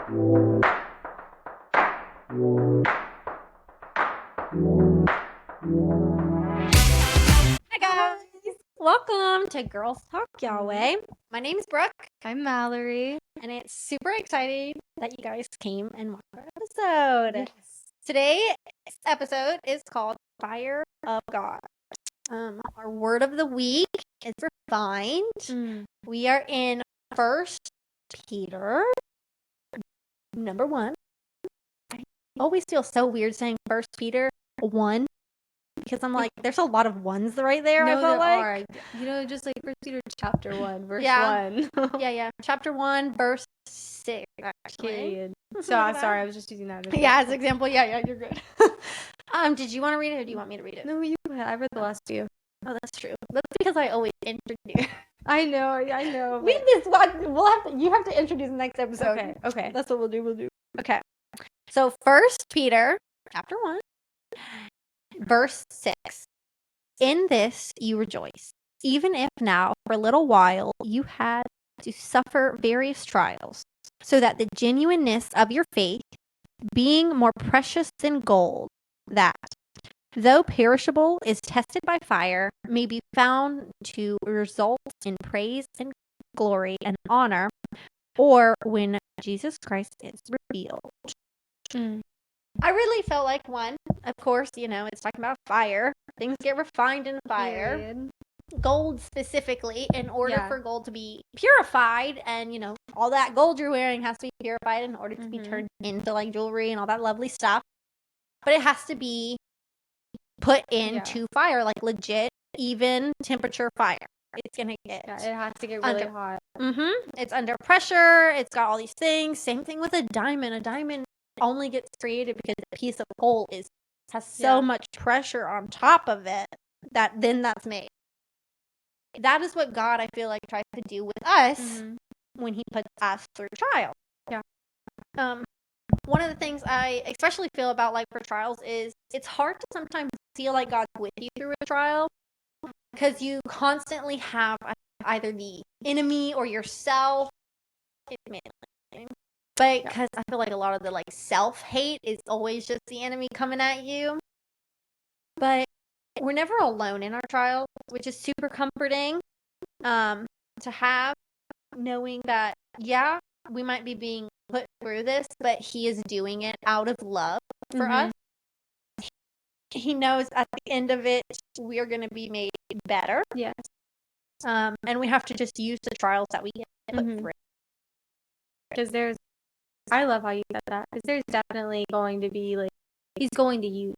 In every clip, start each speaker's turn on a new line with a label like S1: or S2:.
S1: Hi guys! Welcome to Girls Talk Yahweh. My name is Brooke,
S2: I'm Mallory.
S1: and it's super exciting that you guys came and watched our episode.
S2: Yes.
S1: Today's episode is called Fire of God. Our word of the week is refined. We are in 1 Peter, number 1. I always feel so weird saying 1 Peter 1 because I'm like, there's a lot of ones right there.
S2: No,
S1: I felt
S2: there
S1: like.
S2: are. Just like 1 Peter chapter 1, verse
S1: Yeah.
S2: 1.
S1: Yeah. Chapter 1, verse 6, actually.
S2: Period.
S1: Look
S2: So,
S1: at that.
S2: sorry, I was just using that as
S1: Yeah, as example. Yeah, you're good. Did you want to read it or do you want me to read it?
S2: No, you go ahead. I read the last few.
S1: Oh, that's true. That's because I always introduce.
S2: I know.
S1: You have to introduce the next episode.
S2: Okay.
S1: That's what we'll do. Okay. So 1 Peter, chapter 1, verse 6. In this you rejoice, even if now for a little while you had to suffer various trials, so that the genuineness of your faith, being more precious than gold, that, though perishable, is tested by fire, may be found to result in praise and glory and honor, or when Jesus Christ is revealed. I really felt like one, of course, it's talking about fire. Things get refined in fire.
S2: Period.
S1: Gold specifically, in order
S2: Yeah.
S1: for gold to be purified, and all that gold you're wearing has to be purified in order to be turned into like jewelry and all that lovely stuff. But it has to be put into fire, like legit, even temperature fire. It's gonna get.
S2: Yeah, it has to get really hot.
S1: It's under pressure. It's got all these things. Same thing with a diamond. A diamond only gets created because a piece of coal has so much pressure on top of it that's made. That is what God, I feel like, tries to do with us when he puts us through trials.
S2: Yeah.
S1: One of the things I especially feel about like for trials is it's hard to sometimes feel like God's with you through a trial because you constantly have either the enemy or yourself. But because I feel like a lot of the like self-hate is always just the enemy coming at you. But we're never alone in our trial, which is super comforting to have, knowing that, we might be being put through this, but he is doing it out of love for us. He knows at the end of it, we are going to be made better.
S2: Yes.
S1: And we have to just use the trials that we get put through.
S2: Because I love how you said that, because there's definitely going to be like, he's going to use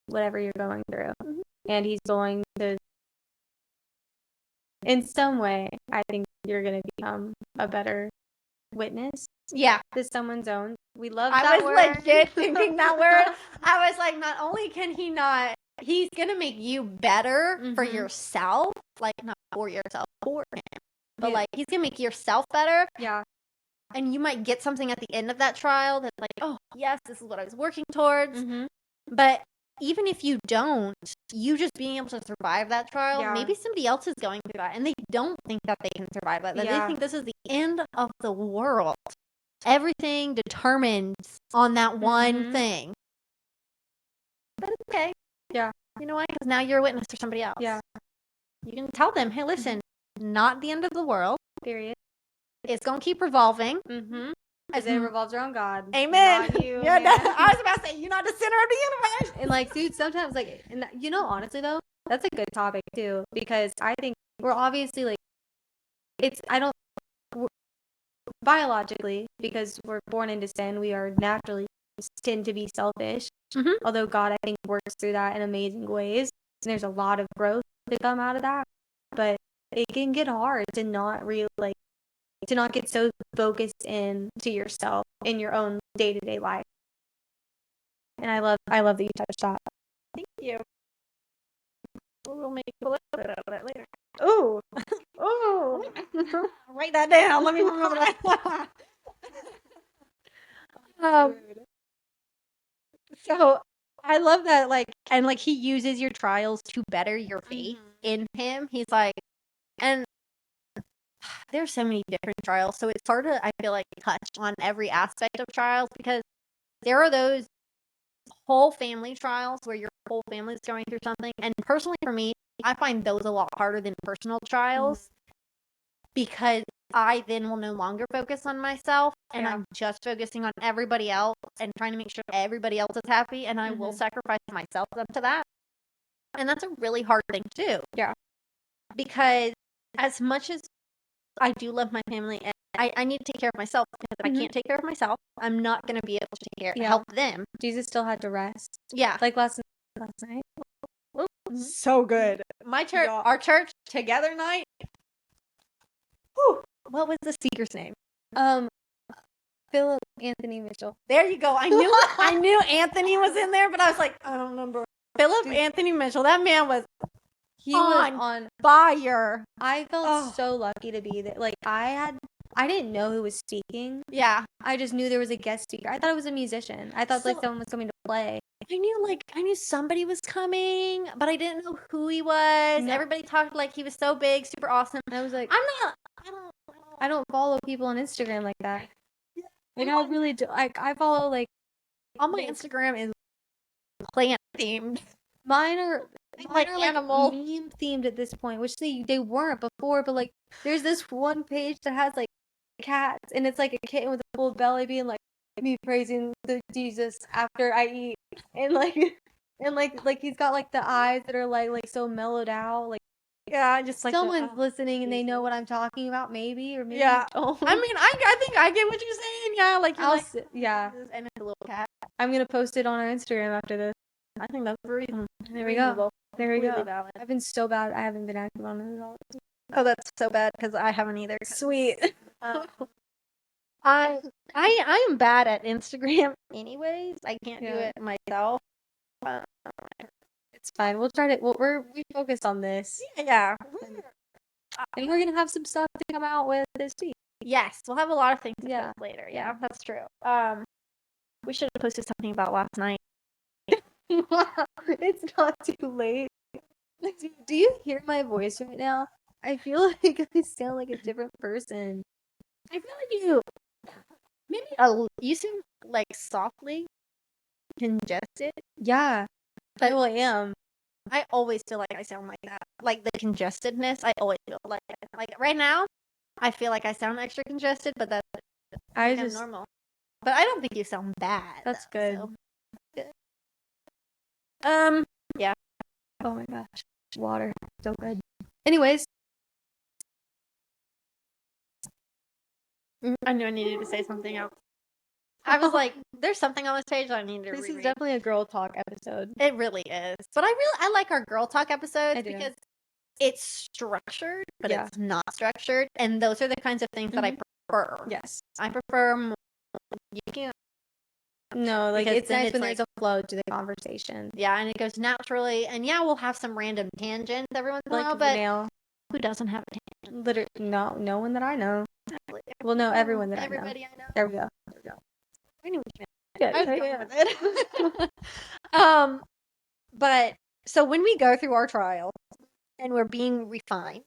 S2: whatever you're going through. And he's going to, in some way, I think you're going to become a better witness.
S1: Yeah.
S2: To someone's own. We love that word.
S1: I was legit thinking that word. I was like, not only can he's going to make you better for yourself, like not for yourself, for him. But like, he's going to make yourself better.
S2: Yeah.
S1: And you might get something at the end of that trial that's like, oh, yes, this is what I was working towards. But even if you don't, you just being able to survive that trial, maybe somebody else is going through that, and they don't think that they can survive that. They think this is the end of the world. Everything determines on that one thing. But it's okay.
S2: Yeah.
S1: You know why? Because now you're a witness for somebody else.
S2: Yeah.
S1: You can tell them, hey, listen, not the end of the world.
S2: Period.
S1: It's going to keep revolving.
S2: Because it revolves around God.
S1: Amen.
S2: Not you.
S1: Yeah, I was about to say, you're not the center of the universe.
S2: And like, dude, sometimes like, honestly though, that's a good topic too, because I think we're obviously like, biologically, because we're born into sin, we are naturally tend to be selfish. Although God, I think, works through that in amazing ways. And there's a lot of growth to come out of that. But it can get hard to not get so focused in to yourself in your own day-to-day life. And I love that you touched that.
S1: Thank you. We'll make a little bit of that later. Ooh. Write that down. Let me remember that. So I love that, and he uses your trials to better your faith in him. He's like, and there's so many different trials, so it's hard to, I feel like, touch on every aspect of trials because there are those whole family trials where your whole family's going through something. And personally, for me, I find those a lot harder than personal trials because I then will no longer focus on myself and I'm just focusing on everybody else and trying to make sure everybody else is happy. And I will sacrifice myself up to that. And that's a really hard thing to do.
S2: Yeah.
S1: Because as much as I do love my family and I need to take care of myself because if I can't take care of myself, I'm not going to be able to help them.
S2: Jesus still had to rest.
S1: Yeah.
S2: Like last night.
S1: So good. My church, our church together night. Whew, what was the speaker's name?
S2: Philip Anthony Mitchell.
S1: There you go. I knew Anthony was in there, but I was like, I don't remember. Philip Anthony Mitchell. That man was on fire.
S2: I felt so lucky to be there. Like I didn't know who was speaking.
S1: Yeah.
S2: I just knew there was a guest speaker. I thought it was a musician. I thought like someone was coming to play.
S1: I knew somebody was coming, but I didn't know who he was. No. Everybody talked like he was so big, super awesome.
S2: And I was like,
S1: I
S2: don't follow people on Instagram like that. Yeah. Like I really do. Like I follow like
S1: all my Instagram is plant themed.
S2: Mine are
S1: like animal
S2: meme themed at this point, which they weren't before. But like, there's this one page that has like cats, and it's like a kitten with a full belly being like me praising the Jesus after I eat, and like he's got like the eyes that are like so mellowed out, like.
S1: Yeah, just like
S2: someone's listening and they know what I'm talking about, maybe or maybe.
S1: Yeah, I mean, I think I get what you're saying. Yeah, like
S2: yeah,
S1: and a little cat.
S2: I'm gonna post it on our Instagram after this.
S1: I think that's reasonable.
S2: There we go. There we go.
S1: Valid.
S2: I've been so bad. I haven't been active on it at all.
S1: Oh, that's so bad because I haven't either.
S2: Sweet.
S1: I am bad at Instagram, anyways. I can't do it myself.
S2: It's fine. We'll try to. We focus on this.
S1: Yeah.
S2: And we're gonna have some stuff to come out with this week.
S1: Yes, we'll have a lot of things to post later. Yeah, that's true. We should have posted something about last night.
S2: It's not too late. Do you hear my voice right now? I feel like I sound like a different person.
S1: I feel like you seem like softly congested.
S2: Yeah.
S1: But I am. I always feel like I sound like that. Like the congestedness, I always feel like right now, I feel like I sound extra congested, but that's normal. But I don't think you sound bad.
S2: That's good.
S1: So. Yeah.
S2: Oh my gosh. Water. So good. Anyways.
S1: I knew I needed to say something else. I was like, there's something on this page I need to read.
S2: This is definitely a girl talk episode.
S1: It really is. But I like our girl talk episodes because it's structured, but it's not structured. And those are the kinds of things that I prefer.
S2: Yes.
S1: I prefer more. You can't.
S2: No, like it's nice when there's a flow to the conversation.
S1: Yeah, and it goes naturally. And yeah, we'll have some random tangents every once in a while, but who doesn't have a tangent?
S2: Literally, no one that I know. Exactly. Well, no, everyone that
S1: Everybody I know.
S2: There we go.
S1: I knew what you meant. But so when we go through our trial and we're being refined,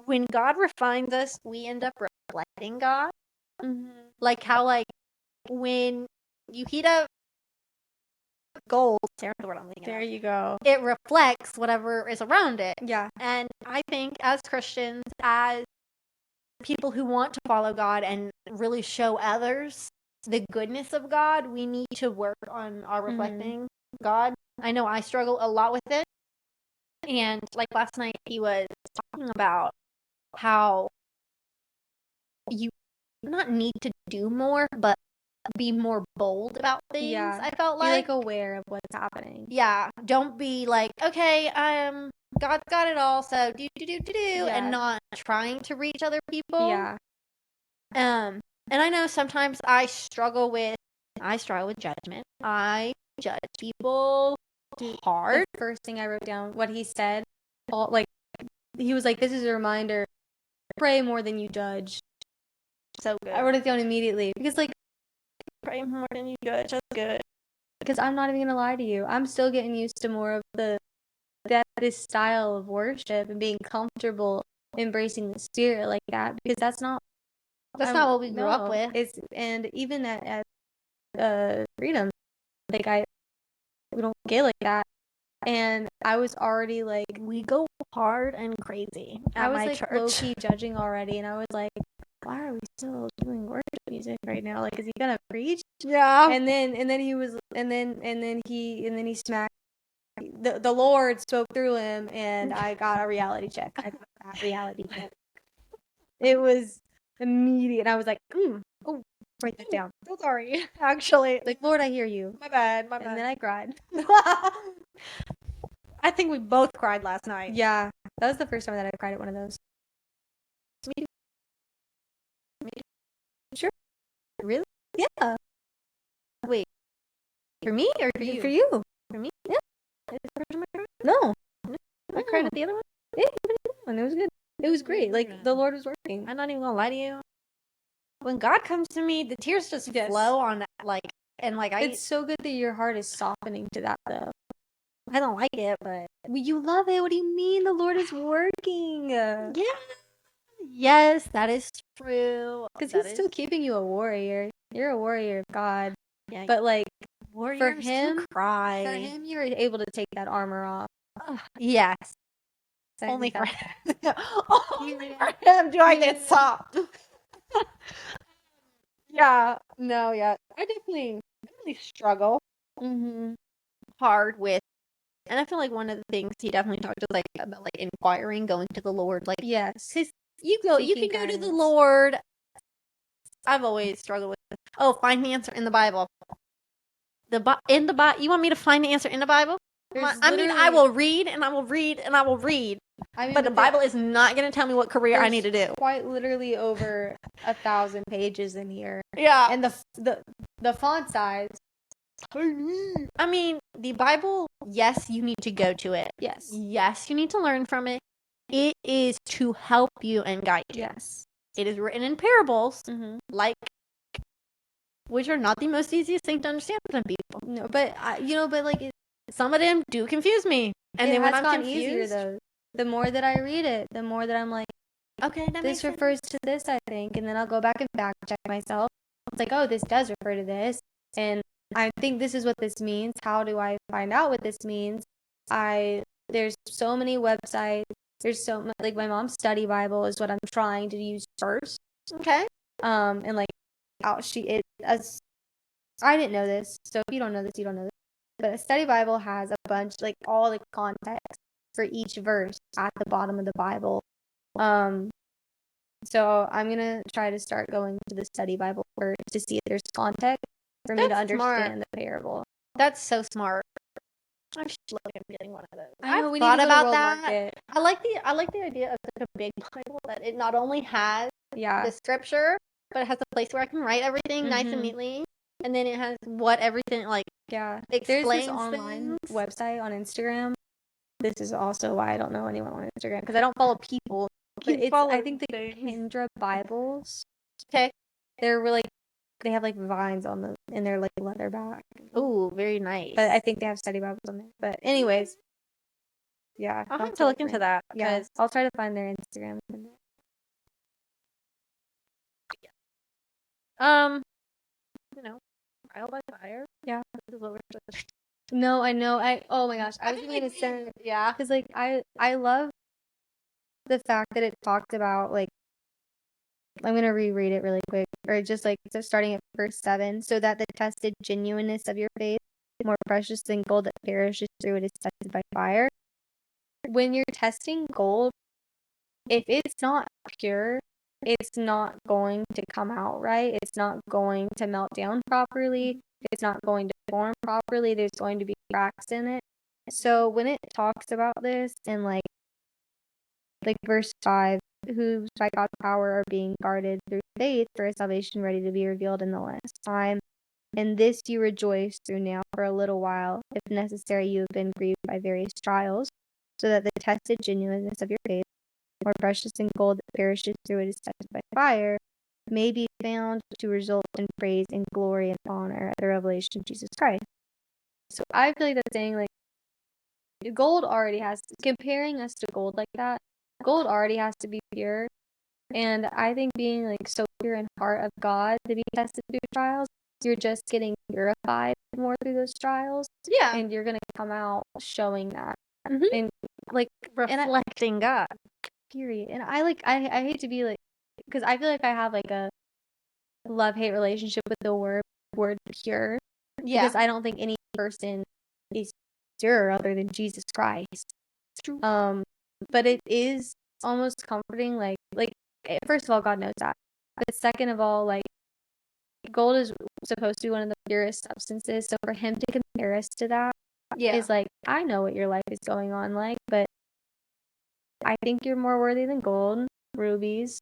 S1: when God refines us, we end up reflecting God. Like how, like when you heat up gold, there's the word I'm thinking.
S2: There you go.
S1: It reflects whatever is around it.
S2: Yeah.
S1: And I think as Christians, as people who want to follow God and really show others the goodness of God, we need to work on our reflecting God. I know I struggle a lot with it. And like last night, he was talking about how you not need to do more, but be more bold about things.
S2: Yeah.
S1: I felt
S2: be
S1: like
S2: aware of what's happening.
S1: Yeah. Don't be like, okay, God's got it all, so do, and not trying to reach other people.
S2: Yeah.
S1: And I know sometimes I struggle with judgment. I judge people hard.
S2: The first thing I wrote down, what he said, he was like, this is a reminder, pray more than you judge.
S1: So good.
S2: I wrote it down immediately because
S1: pray more than you judge. That's good.
S2: Because I'm not even going to lie to you. I'm still getting used to more of this style of worship and being comfortable embracing the spirit like that, because that's not
S1: what we grew up with.
S2: It's, and even at Freedom, like we don't get like that. And I was already like,
S1: we go hard and crazy at
S2: I was
S1: my
S2: like
S1: church.
S2: low-key judging already, and I was like, why are we still doing worship music right now? Like, is he gonna preach?
S1: Yeah.
S2: And then he was, and then he smacked. The Lord spoke through him, and I got a reality check. I got that reality check. It was immediate. I was like, oh, write that down.
S1: So sorry. Actually,
S2: Like, Lord, I hear you.
S1: my bad.
S2: And then I cried.
S1: I think we both cried last night.
S2: Yeah, that was the first time that I cried at one of those. Me too. Sure. Really? Yeah.
S1: Wait. For me or for you?
S2: For you.
S1: For me?
S2: Yeah.
S1: No.
S2: I cried at the other one. Yeah, and it was good. It was great. Like, the Lord was working.
S1: I'm not even gonna lie to you. When God comes to me, the tears just flow on, like, and like
S2: It's so good that your heart is softening to that, though.
S1: I don't like it, but
S2: You love it. What do you mean? The Lord is working.
S1: yeah. Yes, that is true.
S2: Because He's still keeping you a warrior. You're a warrior of God.
S1: Yeah,
S2: but like,
S1: warriors
S2: for him,
S1: cry.
S2: For him, you're able to take that armor off.
S1: Yes.
S2: So
S1: Only for
S2: him.
S1: Only for him do I get soft. Yeah. No, yeah. I definitely struggle hard with, and I feel like one of the things he definitely talked to, like, about, like, inquiring, going to the Lord, like,
S2: Yes.
S1: you can go to the Lord. I've always struggled with, find the answer in the Bible. In the Bible, you want me to find the answer in the Bible? I will read and I will read and I will read. But the Bible is not going to tell me what career I need to do.
S2: Quite literally over 1,000 pages in here.
S1: Yeah.
S2: And the font size.
S1: I mean, the Bible, yes, you need to go to it.
S2: Yes.
S1: Yes, you need to learn from it. It is to help you and guide you.
S2: Yes.
S1: It is written in parables, like, which are not the most easiest thing to understand for some people.
S2: No, but
S1: some of them do confuse me. And then when I'm confused,
S2: easier, though. The more that I read it, the more that I'm like,
S1: okay,
S2: this refers to this, I think, and then I'll go back and fact check myself. It's like, oh, this does refer to this, and I think this is what this means. How do I find out what this means? There's so many websites. There's so much, like, my mom's study Bible is what I'm trying to use first.
S1: Okay.
S2: And like, I didn't know this, so if you don't know this, you don't know this. But a study Bible has a bunch, like, all the context for each verse at the bottom of the Bible. So I'm gonna try to start going to the study Bible first to see if there's context for me to understand the parable.
S1: That's so smart. I should look at getting one of those.
S2: I've
S1: thought about that. I like the idea of such a big Bible that it not only has the scripture, but it has a place where I can write everything nice and neatly, and then it has what everything, like, explains.
S2: There's this online website on Instagram. This is also why I don't know anyone on Instagram, because I don't follow people. But I think the Kindra Bibles.
S1: Okay.
S2: They're really, they have like vines in their like leather back.
S1: Ooh, very nice.
S2: But I think they have study Bibles on there. But anyways, yeah.
S1: I'll have to look into that.
S2: Yeah, I'll try to find their Instagram.
S1: Trial by fire.
S2: Yeah.
S1: This is what we're supposed to.
S2: No, I know. Oh my gosh, I was going to send.
S1: Yeah.
S2: Because like I love the fact that it talked about, like, I'm gonna reread it really quick, or just like starting at verse 7, so that the tested genuineness of your faith, more precious than gold that perishes through it, is tested by fire. When you're testing gold, if it's not pure, it's not going to come out right. It's not going to melt down properly. It's not going to form properly. There's going to be cracks in it. So when it talks about this in like verse 5, who by God's power are being guarded through faith for a salvation ready to be revealed in the last time. And this you rejoice through now for a little while. If necessary, you have been grieved by various trials, so that the tested genuineness of your faith, more precious than gold that perishes through it is tested by fire, may be found to result in praise and glory and honor at the revelation of Jesus Christ. So I feel like that's saying, like, gold already has, comparing us to gold like that, gold already has to be pure. And I think being like so pure in heart of God to be tested through trials, you're just getting purified more through those trials.
S1: Yeah.
S2: And you're gonna come out showing that.
S1: Mhm.
S2: And like
S1: Reflecting God.
S2: period. And I hate to be like, because I feel like I have like a love-hate relationship with the word pure.
S1: Yeah.
S2: Because I don't think any person is pure other than Jesus Christ.
S1: True.
S2: But it is almost comforting, like first of all, God knows that. But second of all, like gold is supposed to be one of the purest substances. So for him to compare us to that
S1: Yeah.
S2: is like, I know what your life is going on like, but I think you're more worthy than gold, rubies,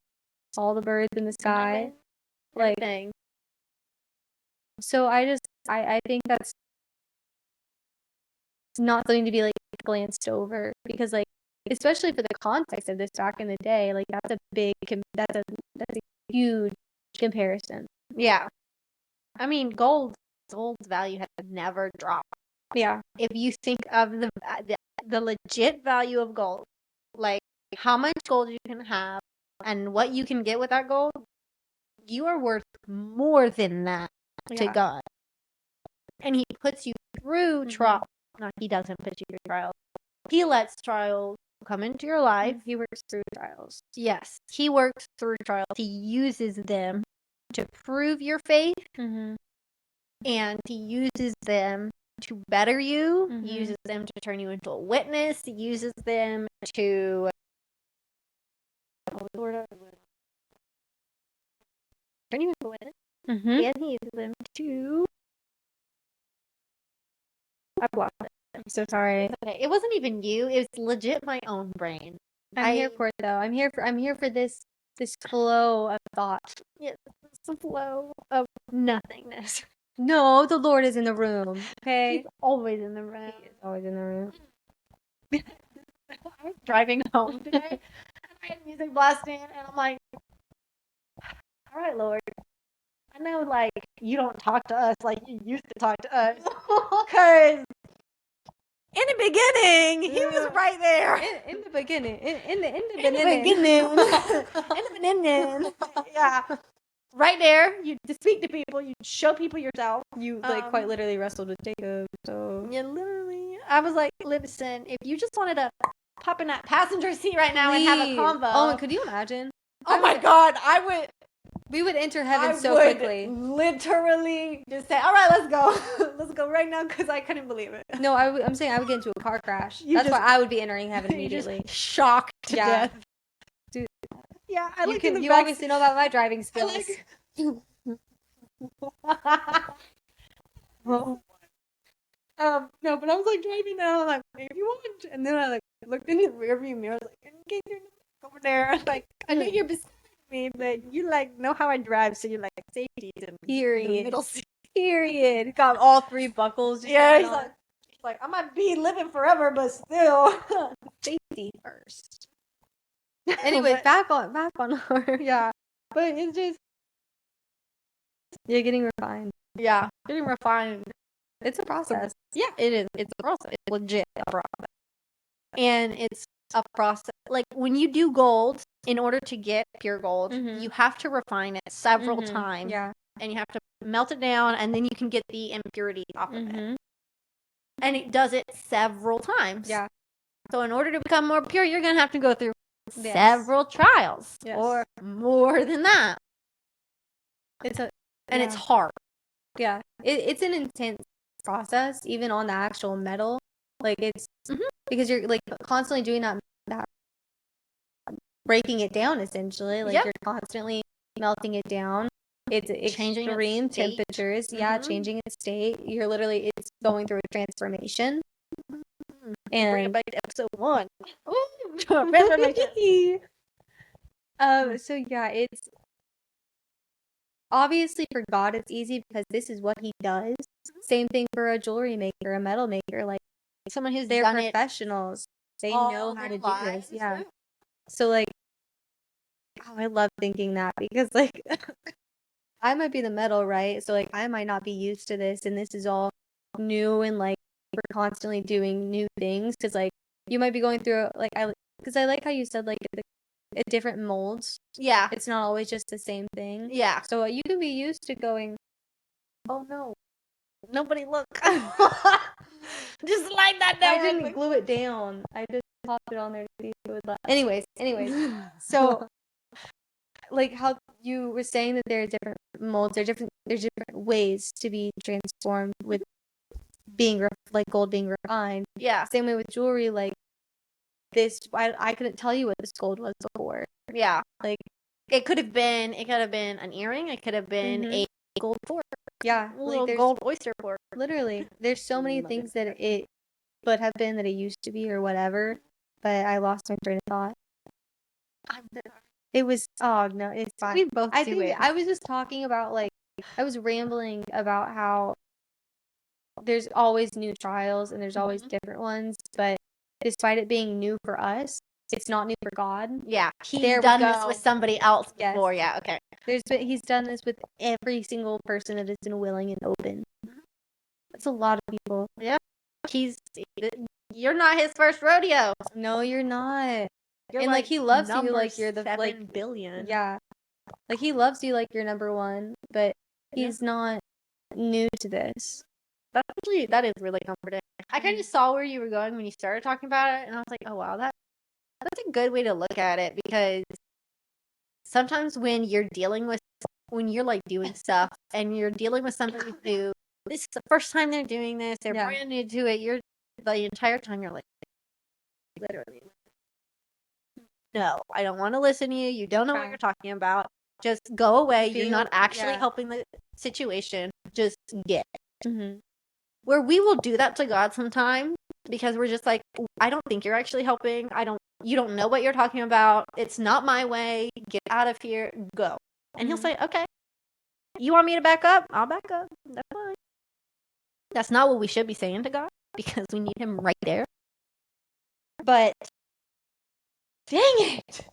S2: all the birds in the sky. Like,
S1: Everything.
S2: so I think that's not something to be like glanced over, because like, especially for the context of this back in the day, like that's a huge comparison.
S1: Yeah. I mean, gold's value has never dropped.
S2: Yeah.
S1: If you think of the legit value of gold, like how much gold you can have and what you can get with that gold, you are worth more than that to
S2: Yeah.
S1: God. And he puts you through trials. No, he doesn't put you through trials. He lets trials come into your life.
S2: He works through trials.
S1: Yes, he works through trials. He uses them to prove your faith,
S2: Mm-hmm.
S1: and he uses them to better you.
S2: Mhm.
S1: He uses them to turn you into a witness. He uses them to turn you into a witness.
S2: Mm-hmm.
S1: And he uses them to. I've lost it.
S2: I'm so sorry.
S1: Okay, it wasn't even you. It was legit my own brain.
S2: I'm here for it though. I'm here for this flow of thought.
S1: Yeah, it's a flow of nothingness.
S2: No, the Lord is in the room. Okay.
S1: He's always in the room.
S2: He is always in the room.
S1: I was driving home today, and I had music blasting, and I'm like, all right, Lord, I know, like, you don't talk to us like you used to talk to us. Because in the beginning, he was right there.
S2: In the beginning. In the
S1: In the beginning. Yeah. Right there, you speak to people, you show people yourself.
S2: You like quite literally wrestled with Jacob. So
S1: Yeah, literally. I was like, listen, if you just wanted to pop in that passenger seat right now and have a convo.
S2: Oh, and could you imagine?
S1: Oh my God,
S2: We would enter heaven so
S1: would
S2: quickly.
S1: literally just say, all right, let's go. Let's go right now, because I couldn't believe it.
S2: No, I'm saying I would get into a car crash. That's why I would be entering heaven immediately.
S1: Shocked to death.
S2: Dude.
S1: Yeah, I look in the
S2: You
S1: back.
S2: obviously know about my driving skills.
S1: No, but I was like driving down, like, if you want, and then I like looked in the rearview mirror, I was like, in case you're over there, like, I know you're beside me, but you like know how I drive, so you're like safety to
S2: Period.
S1: middle seat.
S2: Period. Got all three buckles. Just
S1: Yeah,
S2: going
S1: he's
S2: on.
S1: like, I might be living forever, but still,
S2: Safety first. Anyways, back on her.
S1: Yeah, but it's just,
S2: You're getting refined.
S1: yeah, getting refined.
S2: It's a process.
S1: Yeah, it is. It's a process. It's legit a process. And it's a process. Like, when you do gold, in order to get pure gold,
S2: Mhm.
S1: you have to refine it several
S2: Mhm.
S1: times.
S2: Yeah.
S1: And you have to melt it down, and then you can get the impurity off of it.
S2: Mhm.
S1: And it does it several times.
S2: Yeah.
S1: So in order to become more pure, you're going to have to go through
S2: Yes.
S1: several trials.
S2: Yes.
S1: Or more than that.
S2: It's
S1: It's hard.
S2: Yeah. It's an intense process, even on the actual metal. Like, it's because you're like constantly doing that breaking it down, essentially. Like, you're constantly melting it down. It's
S1: Changing its
S2: extreme
S1: state.
S2: temperatures. Yeah, changing its state. You're literally, it's going through a transformation.
S1: Bring it
S2: And
S1: back to episode 1.
S2: so yeah, it's obviously for God it's easy because this is what he does. Same thing for a jewelry maker, a metal maker, like
S1: Someone who's
S2: they're
S1: done it
S2: professionals. They
S1: all
S2: know how
S1: their
S2: to do
S1: lives.
S2: this. Yeah. So like, oh, I love thinking that because like I might be the metal, right? So like I might not be used to this, and this is all new, and like we're constantly doing new things because like you might be going through like Because I like how you said, like, different molds.
S1: Yeah.
S2: It's not always just the same thing.
S1: Yeah.
S2: So you can be used to going, oh no,
S1: Nobody look. Just light that down.
S2: I didn't glue it down. I just popped it on there to see if it would. Anyways. So, like how you were saying that there are different molds, there's different ways to be transformed with being like gold being refined.
S1: Yeah.
S2: Same way with jewelry, like this. I couldn't tell you what this gold was before.
S1: Yeah.
S2: Like
S1: it could have been an earring. It could have been a gold fork.
S2: Yeah,
S1: Little
S2: like
S1: gold oyster fork.
S2: Literally, there's so many things that it would have been that it used to be or whatever. But I lost my train of thought. It was oh no, it's fine.
S1: We both
S2: I
S1: do
S2: think
S1: it.
S2: I was just talking about like I was rambling about how there's always new trials and there's always different ones, but despite it being new for us, it's not new for God.
S1: Yeah, he's
S2: There we
S1: done this
S2: go.
S1: with somebody else
S2: Yes.
S1: before. Yeah, okay.
S2: He's done this with every single person that has been willing and open. That's a lot of people.
S1: Yeah, you're not his first rodeo.
S2: No, you're not.
S1: You're
S2: and like he loves you
S1: number
S2: like you're the
S1: 7 billion.
S2: Yeah. Like he loves you like you're number one, but he's not new to this.
S1: That is really comforting. I kind of saw where you were going when you started talking about it, and I was like, oh wow, that's a good way to look at it, because sometimes when you're like doing stuff and you're dealing with somebody who this is the first time they're doing this, they're brand new to it, you're the entire time you're like, literally, no, I don't want to listen to you. You don't know what you're talking about. Just go away. You're not actually helping the situation. Just get it. Where we will do that to God sometimes, because we're just like, I don't think you're actually helping. You don't know what you're talking about. It's not my way. Get out of here. Go. And he'll say, okay, you want me to back up? I'll back up. That's fine. That's not what we should be saying to God, because we need him right there. But dang it.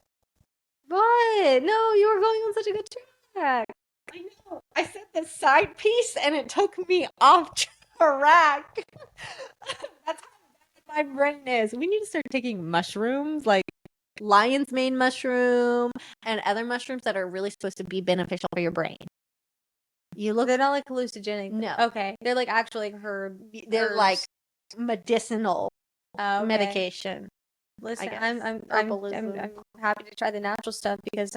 S2: What? No, you were going on such a good track.
S1: I know. I said the side piece and it took me off track. That's how bad my brain is. We need to start taking mushrooms, like lion's mane mushroom and other mushrooms that are really supposed to be beneficial for your brain.
S2: They're not like hallucinogenic.
S1: No.
S2: Okay. They're like actually like
S1: They're like medicinal medication.
S2: Listen, I'm happy to try the natural stuff because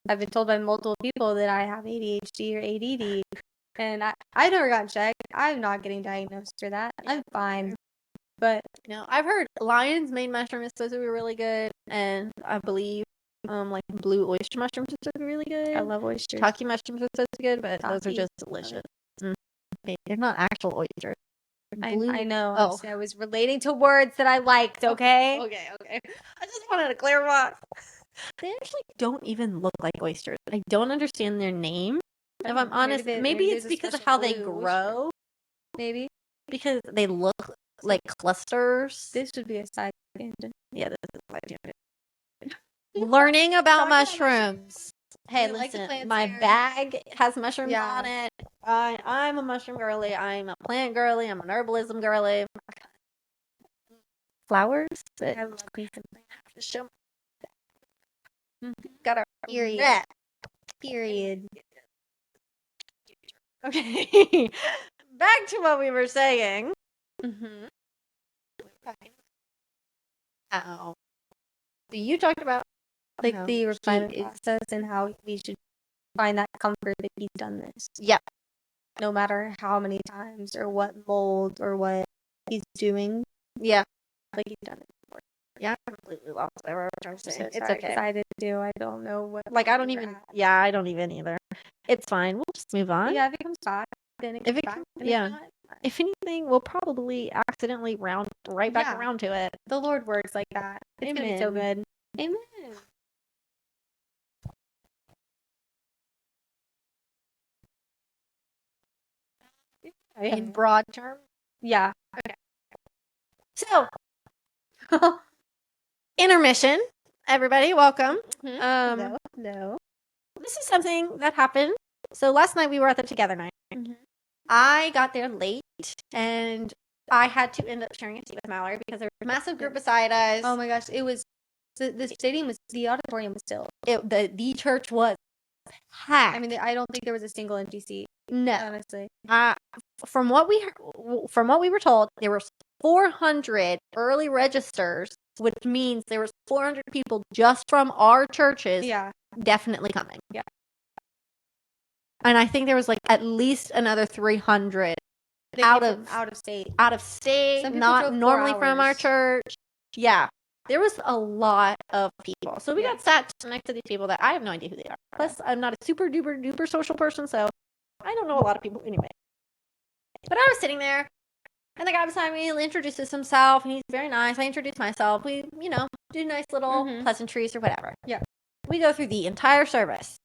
S2: I've been told by multiple people that I have ADHD or ADD, and I've never gotten checked. I'm not getting diagnosed for that. I'm fine. But
S1: no, I've heard lion's mane mushroom is supposed to be really good, and I believe like blue oyster mushrooms are supposed to be really good.
S2: I love oysters.
S1: Taki mushrooms are supposed to be good, but those are just delicious. They're not actual oysters.
S2: I know. Oh. I was relating to words that I liked, okay?
S1: Okay. I just wanted to clarify. They actually don't even look like oysters. I don't understand their name. If I'm honest, maybe it's because of how they grow.
S2: Maybe.
S1: Because they look like clusters.
S2: This would be a side tangent.
S1: Yeah, this is a side tangent. Learning about mushrooms. Hey, listen, my bag has mushrooms on it. I'm a mushroom girly. I'm a plant girly. I'm an herbalism girly. Flowers. I love me some plants. Got our period. Okay. Back to what we were saying. Oh. You talked about
S2: like the refinement process and how we should find that comfort that he's done this.
S1: Yeah.
S2: No matter how many times or what mold or what he's doing.
S1: Yeah.
S2: Like he's done it before.
S1: Yeah, I completely lost whatever I was trying to say.
S2: It's okay. I do. I don't know what.
S1: Like, I don't even. Yeah, I don't even either. It's fine. We'll just move on.
S2: Yeah, if it comes back, then it comes back.
S1: Yeah. If anything, we'll probably accidentally round right back around to it.
S2: The Lord works like that. It's gonna be so good. Amen.
S1: In broad terms?
S2: Yeah.
S1: Okay. So, intermission. Everybody, welcome.
S2: No.
S1: This is something that happened. So last night we were at the Together night. I got there late, and I had to end up sharing a seat with Mallory because there was a massive group beside us.
S2: Oh my gosh, it was The auditorium was still.
S1: The church was packed.
S2: I mean, I don't think there was a single empty seat.
S1: No.
S2: Honestly.
S1: From what we were told, there were 400 early registers, which means there was 400 people just from our churches definitely coming.
S2: Yeah.
S1: And I think there was like at least another 300 out of
S2: state.
S1: Out of state, not normally from our church. Yeah. There was a lot of people. So we got sat next to these people that I have no idea who they are. Plus, I'm not a super duper duper social person, so I don't know a lot of people anyway. But I was sitting there, and the guy beside me introduces himself, and he's very nice. I introduce myself. We, do nice little pleasantries or whatever.
S2: Yeah.
S1: We go through the entire service.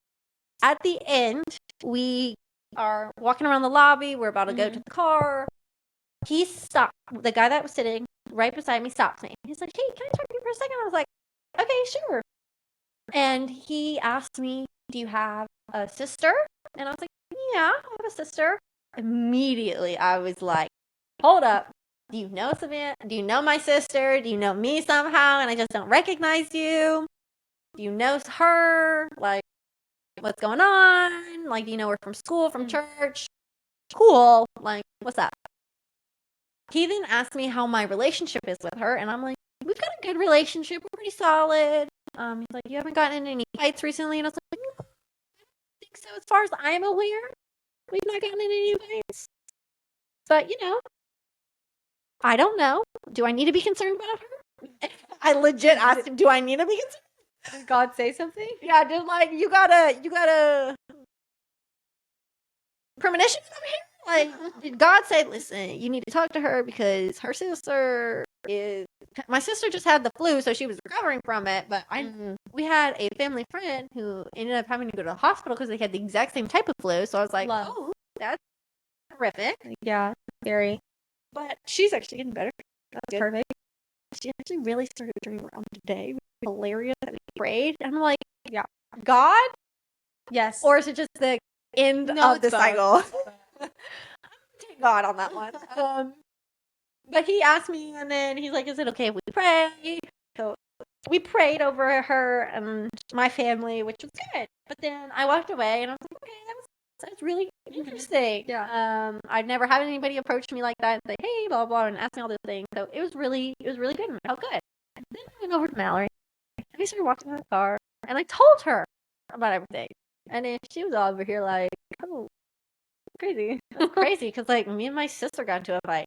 S1: At the end, we are walking around the lobby. We're about to go to the car. He stopped. The guy that was sitting right beside me stops me. He's like, "Hey, can I talk to you for a second?" I was like, "Okay, sure." And he asked me, "Do you have a sister?" And I was like, "Yeah, I have a sister." Immediately, I was like, "Hold up. Do you know Savannah? Do you know my sister? Do you know me somehow? And I just don't recognize you? Do you know her? Like, what's going on? Like, do you know her from school, from church? Cool. Like, what's up?" He then asked me how my relationship is with her, and I'm like, "We've got a good relationship. We're pretty solid." He's like, "You haven't gotten in any fights recently?" And I was like, "No, I don't think so. As far as I'm aware, we've not gotten in any fights. But, I don't know. Do I need to be concerned about her?" I legit asked him, "Do I need to be concerned?"
S2: Did God say something?
S1: Yeah, just like, you gotta premonition over here? Like, did God say, "Listen, you need to talk to her because her sister is..." My sister just had the flu, so she was recovering from it, but we had a family friend who ended up having to go to the hospital because they had the exact same type of flu, so I was like, "Oh, that's horrific."
S2: Yeah, scary.
S1: But she's actually getting better.
S2: That's perfect.
S1: She actually really started turning around today. It was hilarious that we prayed. And I'm like,
S2: yeah,
S1: God?
S2: Yes.
S1: Or is it just the end of the cycle? Take God on that one. But he asked me, and then he's like, "Is it okay if we pray?" So we prayed over her and my family, which was good. But then I walked away, and I was like, "Okay, that's really interesting."
S2: Yeah.
S1: I've never had anybody approach me like that and say, "Hey, blah blah," and ask me all those things. So it was really good, and it felt good. And then I went over to Mallory, and we started walking in the car, and I told her about everything, and then she was all over here like, "Oh, crazy." That's crazy, because like me and my sister got into a fight.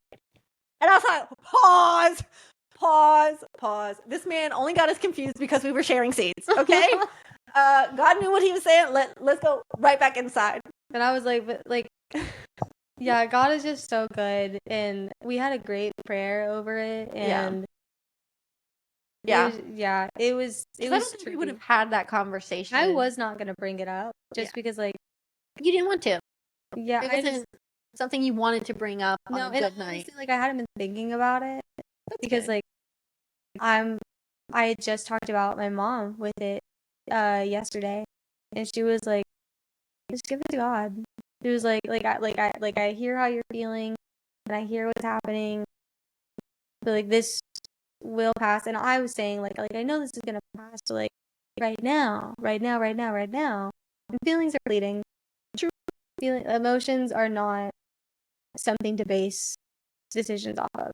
S1: And I was like, pause. This man only got us confused because we were sharing seats, okay? God knew what he was saying. Let's go right back inside.
S2: And I was like, but like, yeah, God is just so good. And we had a great prayer over it. And it was
S1: I don't think we would have had that conversation.
S2: I was not going to bring it up just because, like,
S1: you didn't want to.
S2: Yeah,
S1: it wasn't something you wanted to bring up on a good night.
S2: Honestly, like, I hadn't been thinking about it because, like, I had just talked about my mom with it yesterday, and she was like, "Just give it to God." She was like, I hear how you're feeling, and I hear what's happening, but like this will pass. And I was saying, like I know this is gonna pass, but like right now, and feelings are fleeting. True, emotions are not something to base decisions off of.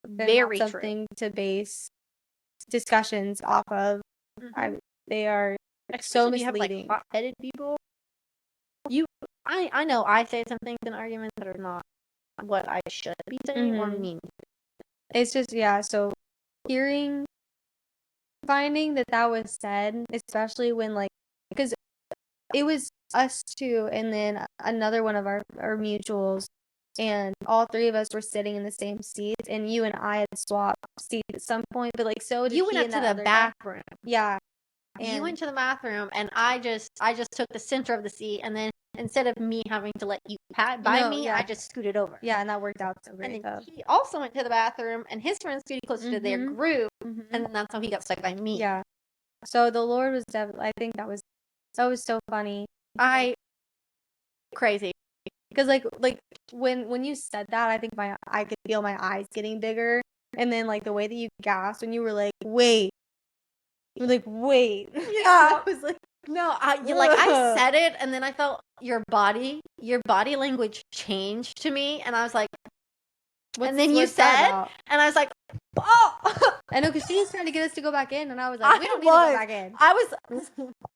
S1: Very true.
S2: Something to base discussions off of. They are so misleading.
S1: You have like hot-headed people. I know I say some things in arguments that are not what I should be saying or mean.
S2: It's just so finding that was said, especially when like, because it was us two and then another one of our mutuals, and all three of us were sitting in the same seats, and you and I had swapped seats at some point, but like so did
S1: you went up to the bathroom.
S2: Yeah.
S1: And you went to the bathroom, and I just took the center of the seat, and then instead of me having to let you pat by me, I just scooted over.
S2: Yeah, and that worked out so great.
S1: And then he also went to the bathroom, and his friends scooted closer to their group, and then that's how he got stuck by me.
S2: Yeah. So the Lord was definitely, I think that was so funny.
S1: Crazy.
S2: Because like when you said that, I think I could feel my eyes getting bigger, and then like the way that you gasped when you were like, "Wait, You're like, wait.
S1: Yeah.
S2: I was like,
S1: No, I said it, and then I felt your body language changed to me, and I was like, and then you
S2: what's that
S1: said,
S2: about?
S1: and I was like, oh.
S2: I know, because she was trying to get us to go back in, and I was like, we
S1: I
S2: don't need to go
S1: was.
S2: back in.
S1: I was.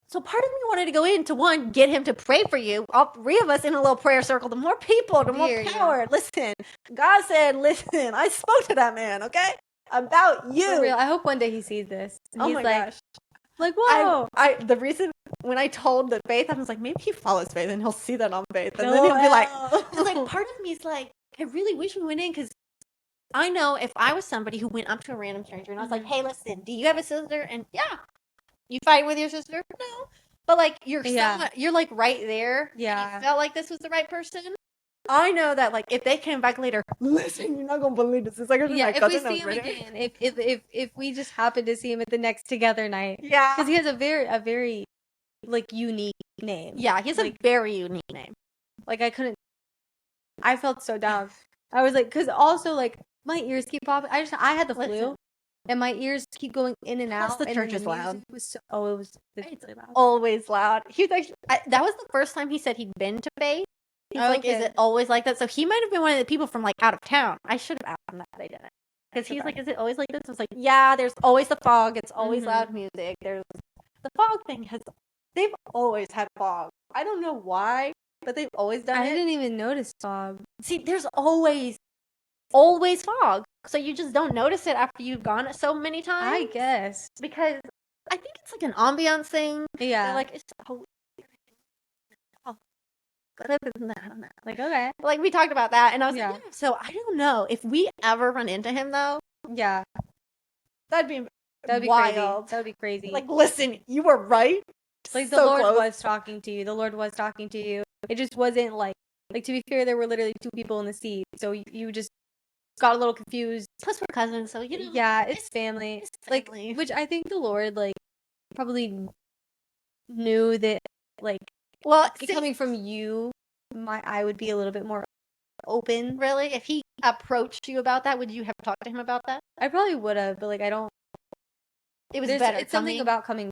S1: So part of me wanted to go in to one, get him to pray for you. All three of us in a little prayer circle. The more people, the more
S2: Dear, yeah.
S1: power. Listen, God said, listen, I spoke to that man, okay? About you.
S2: For real. I hope one day he sees this. And
S1: Oh
S2: he's
S1: my
S2: like,
S1: gosh.
S2: like, whoa.
S1: The reason when I told the Faith, I was like, maybe he follows Faith and he'll see that on Faith. And then he'll be like, part of me is like, I really wish we went in because I know if I was somebody who went up to a random stranger and I was like, hey, listen, do you have a sister? And yeah, you fight with your sister? No. But like, you're like right there.
S2: Yeah.
S1: You felt like this was the right person. I know that like if they came back later, listen, you're not gonna believe this. It's like
S2: if we see him again, if we just happen to see him at the next together night,
S1: yeah,
S2: because he has a very like unique name.
S1: Yeah, he has a very unique name.
S2: Like I felt so down. I was like, because also like my ears keep popping. I had the flu, and my ears keep going in and out.
S1: Plus the church is loud.
S2: It was really loud.
S1: Always loud. He was actually, that was the first time he said he'd been to Faith. He's like, is it always like that? So he might have been one of the people from like out of town. I should have asked him that, but I didn't. Because he's like, is it always like this? I was like, yeah, there's always the fog. It's always loud music. There's the fog thing they've always had fog. I don't know why, but they've always done it.
S2: I didn't even notice fog.
S1: See, there's always fog. So you just don't notice it after you've gone so many times.
S2: I guess.
S1: Because I think it's like an ambiance thing.
S2: Yeah.
S1: They're like, it's but other than that, I don't know.
S2: Like, okay.
S1: Like, we talked about that, and I was like, yeah. So I don't know. If we ever run into him, though,
S2: yeah.
S1: That'd be
S2: wild. That would be crazy.
S1: Like, listen, you were right.
S2: Like, the Lord was talking to you. The Lord was talking to you. It just wasn't like, to be fair, there were literally two people in the seat, so you just got a little confused.
S1: Plus, we're cousins, so, you know.
S2: Yeah, it's family.
S1: It's family.
S2: Like, which I think the Lord, like, probably knew that, like,
S1: well,
S2: coming from you, I would be a little bit more open.
S1: Really? If he approached you about that, would you have talked to him about that?
S2: I probably would have, but like I don't.
S1: It was better.
S2: It's something about coming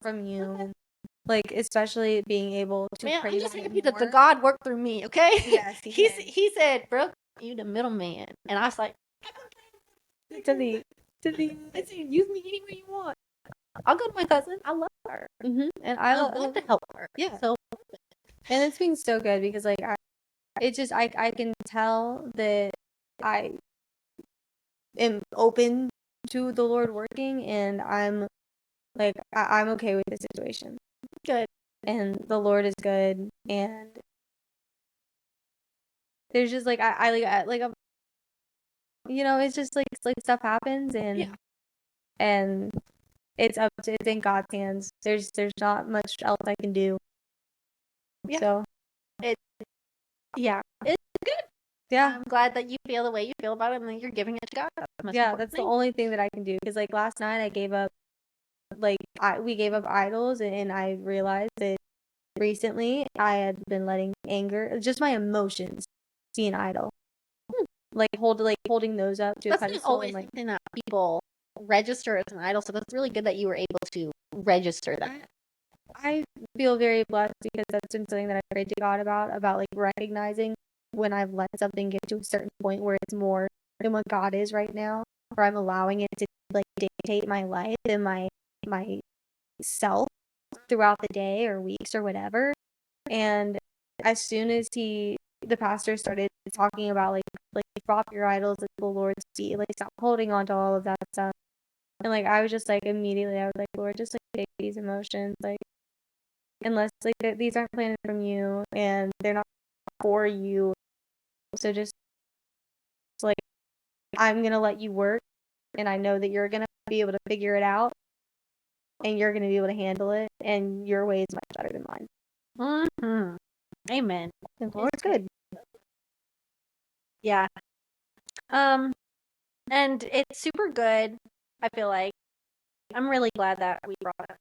S2: from you, and like especially being able to.
S1: Man, I'm just happy that the God worked through me. Okay.
S2: Yes,
S1: he said, "Brooke, you the middleman," and I was like,
S2: to the.
S1: I said, use me any way you want. I'll go to my cousin. I love her,
S2: and
S1: I want to help her.
S2: Yeah.
S1: So,
S2: and it's being so good because like I can tell that I am open to the Lord working, and I'm like I'm okay with the situation.
S1: Good.
S2: And the Lord is good, and there's just like I you know, it's just like stuff happens, and it's in God's hands. There's not much else I can do.
S1: Yeah.
S2: So
S1: it's good.
S2: Yeah,
S1: I'm glad that you feel the way you feel about it, and that you're giving it to God.
S2: That's the only thing that I can do. Because like last night, I gave up. We gave up idols, and I realized that recently I had been letting anger, just my emotions, be an idol. Holding those up to a pedestal.
S1: That's not always something that people register as an idol. So that's really good that you were able to register that.
S2: I feel very blessed because that's been something that I prayed to God about like recognizing when I've let something get to a certain point where it's more than what God is right now, or I'm allowing it to like dictate my life and my self throughout the day or weeks or whatever. And as soon as the pastor started talking about like drop your idols at the Lord's feet, like stop holding on to all of that stuff, and like I was just like immediately I was like, Lord, just like take these emotions, like unless like these aren't planted from you and they're not for you, so just like I'm gonna let you work, and I know that you're gonna be able to figure it out, and you're gonna be able to handle it, and your way is much better than mine.
S1: Mm-hmm. Amen.
S2: And the Lord's good.
S1: Yeah. And it's super good. I feel like I'm really glad that we brought it.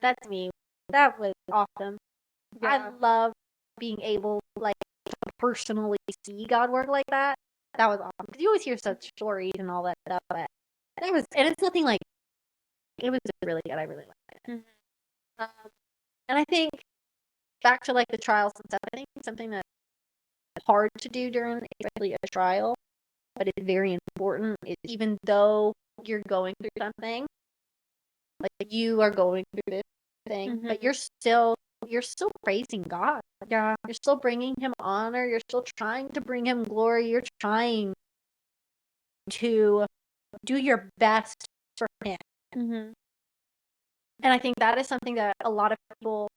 S1: That's me. That was awesome. Yeah. I love being able like to personally see God work like that. That was awesome. Because you always hear such stories and all that stuff, but and it's nothing like It was really good. I really liked it.
S2: Mhm.
S1: And I think back to like the trials and stuff. I think something that's hard to do during, especially a trial, but it's very important. Is even though you're going through something, like you are going through this thing, but you're still praising God.
S2: Yeah.
S1: You're still bringing Him honor. You're still trying to bring Him glory. You're trying to do your best for Him.
S2: Mm-hmm.
S1: And I think that is something that a lot of people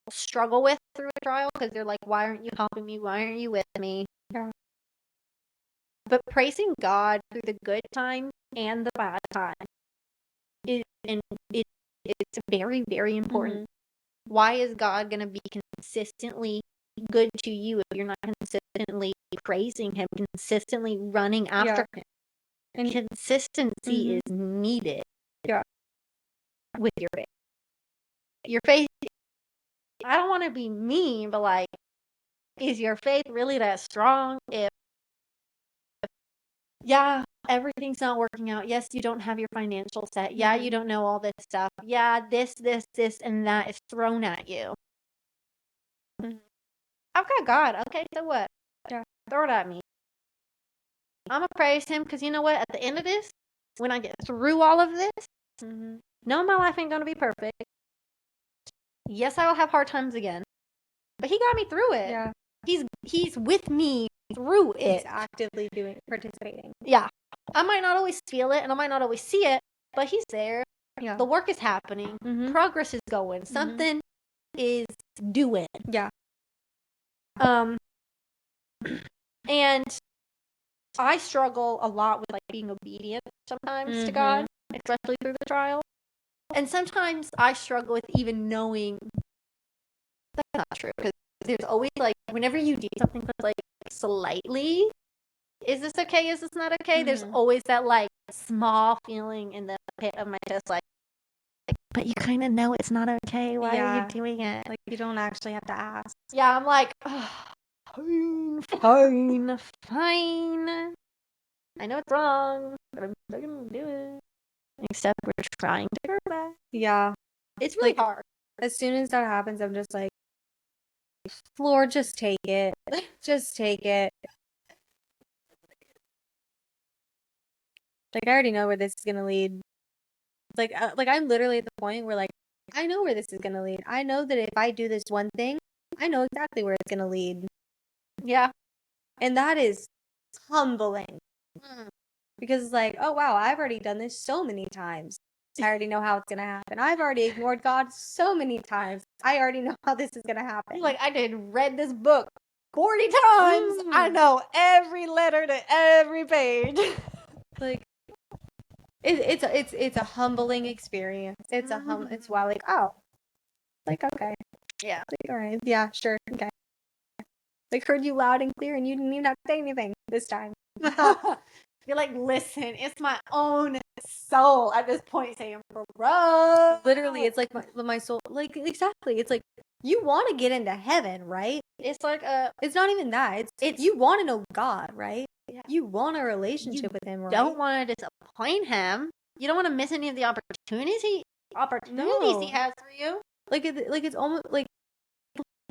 S1: struggle with through a trial because they're like, why aren't you helping me? Why aren't you with me?
S2: Yeah.
S1: But praising God through the good times and the bad times is, and it's very, very important. Why is God going to be consistently good to you if you're not consistently praising Him, consistently running after Him? And consistency is needed.
S2: Yeah.
S1: With your faith. Your faith, I don't want to be mean, but like, is your faith really that strong if yeah, everything's not working out. Yes, you don't have your financial set. Yeah, you don't know all this stuff. Yeah, this, and that is thrown at you. I've got God. Okay, so what?
S2: Yeah.
S1: Throw it at me. I'm going to praise Him because you know what? At the end of this, when I get through all of this, no, my life ain't going to be perfect. Yes, I will have hard times again. But He got me through it.
S2: Yeah.
S1: He's with me through it.
S2: He's actively participating.
S1: Yeah. I might not always feel it and I might not always see it, but He's there.
S2: Yeah.
S1: The work is happening. Progress is going. Something is doing.
S2: Yeah.
S1: And I struggle a lot with like being obedient sometimes to God, especially through the trial. And sometimes I struggle with even knowing that's not true because there's always like whenever you do something that's like slightly, is this okay? Is this not okay? There's always that like small feeling in the pit of my chest, like but you kind of know it's not okay. Why are you doing it?
S2: Like you don't actually have to ask.
S1: Yeah, I'm like, fine. I know it's wrong, but I'm still gonna do it. Except we're trying to go back.
S2: Yeah.
S1: It's really hard.
S2: As soon as that happens, I'm just like, Lord, just take it. Just take it. Like, I already know where this is gonna lead. Like I'm literally at the point where, like, I know where this is gonna lead. I know that if I do this one thing, I know exactly where it's gonna lead.
S1: Yeah.
S2: And that is humbling. Because it's like, oh, wow, I've already done this so many times. I already know how it's gonna happen. I've already ignored God so many times. I already know how this is gonna happen.
S1: Like, I read this book 40 times. I know every letter to every page.
S2: Like, it's a humbling experience. It's wow, like, oh, like, okay,
S1: yeah,
S2: like, all right, yeah, sure, okay. Like, heard you loud and clear, and you didn't even have to say anything this time.
S1: You're like, listen, it's my own soul at this point saying, bro.
S2: Literally, it's like my soul. Like, exactly. It's like you want to get into heaven, right?
S1: It's like
S2: it's not even that. It's you want to know God, right?
S1: Yeah.
S2: You want a relationship with Him, right?
S1: Don't want to disappoint Him. You don't want to miss any of the opportunities He has for you.
S2: Like it's almost like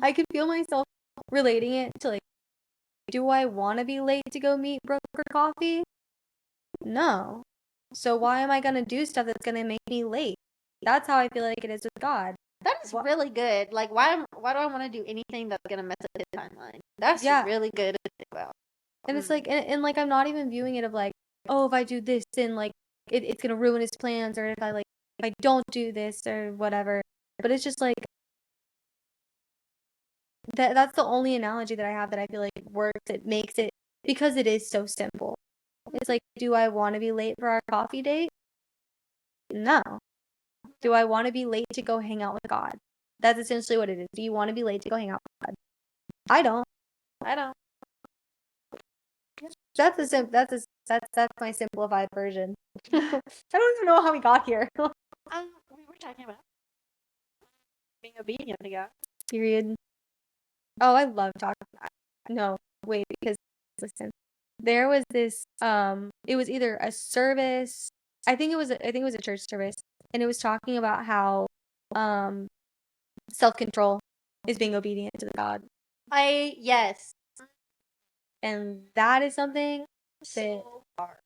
S2: I could feel myself relating it to like, do I want to be late to go meet Brooke for coffee? No. So why am I gonna do stuff that's gonna make me late? That's how I feel like it is with God.
S1: That is really good. Like, why do I want to do anything that's gonna mess up His timeline? That's really good to think about.
S2: And it's like, and like, I'm not even viewing it of like, oh, if I do this, then like, it's gonna ruin His plans, or if I don't do this or whatever. But it's just like that's the only analogy that I have that I feel like works. It makes it because it is so simple. It's like, do I want to be late for our coffee date? No. Do I want to be late to go hang out with God? That's essentially what it is. Do you want to be late to go hang out with God? I don't. That's my simplified version. I don't even know how we got here.
S1: We were talking about being obedient to God.
S2: Period. Oh, I love talking. No, wait, because listen, there was this. It was either a service. I think it was a church service, and it was talking about how self-control is being obedient to the God.
S1: Yes.
S2: And that is something that
S1: So hard.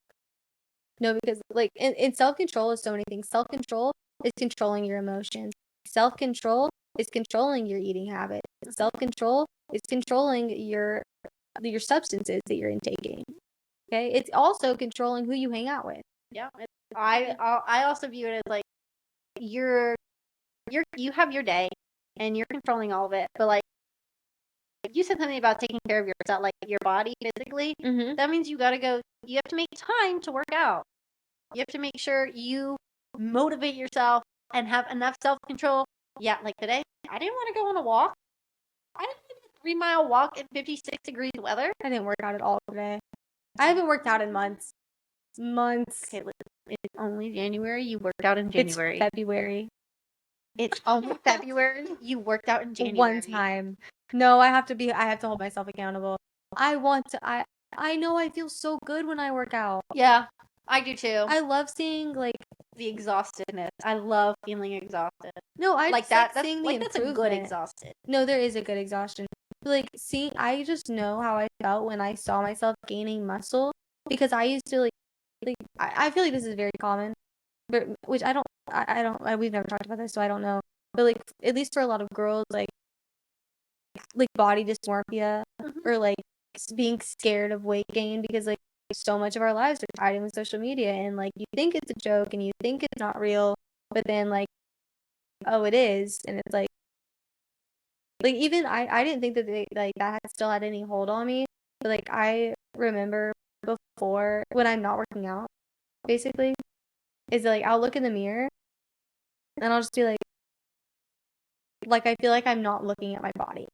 S2: no, because like in self-control is so many things. Self-control is controlling your emotions. Self-control is controlling your eating habits. Self-control is controlling your substances that you're intaking. Okay? It's also controlling who you hang out with.
S1: Yeah. I also view it as like you have your day and you're controlling all of it, but like you said something about taking care of yourself, like your body physically. That means you have to make time to work out. You have to make sure you motivate yourself and have enough self-control. Yeah, like today, I didn't want to go on a walk. I didn't want a 3-mile walk in 56 degrees weather.
S2: I didn't work out at all today. I haven't worked out in months.
S1: Okay, it's only January. You worked out in January.
S2: It's February.
S1: It's only February. You worked out in January.
S2: One time. No, I have to hold myself accountable. I know I feel so good when I work out.
S1: Yeah, I do too.
S2: I love seeing like
S1: the exhaustedness. I love feeling exhausted.
S2: No, I
S1: like
S2: just
S1: that.
S2: Like seeing the
S1: that's a good exhausted.
S2: No, there is a good exhaustion. Like I just know how I felt when I saw myself gaining muscle because I used to I feel like this is very common, but which we've never talked about this, so I don't know. But like at least for a lot of girls, like body dysmorphia or like being scared of weight gain because like so much of our lives are tied in with social media and like you think it's a joke and you think it's not real, but then like oh it is, and it's like even I didn't think that that had still had any hold on me, but like I remember before when I'm not working out basically is like I'll look in the mirror and I'll just be like I feel like I'm not looking at my body.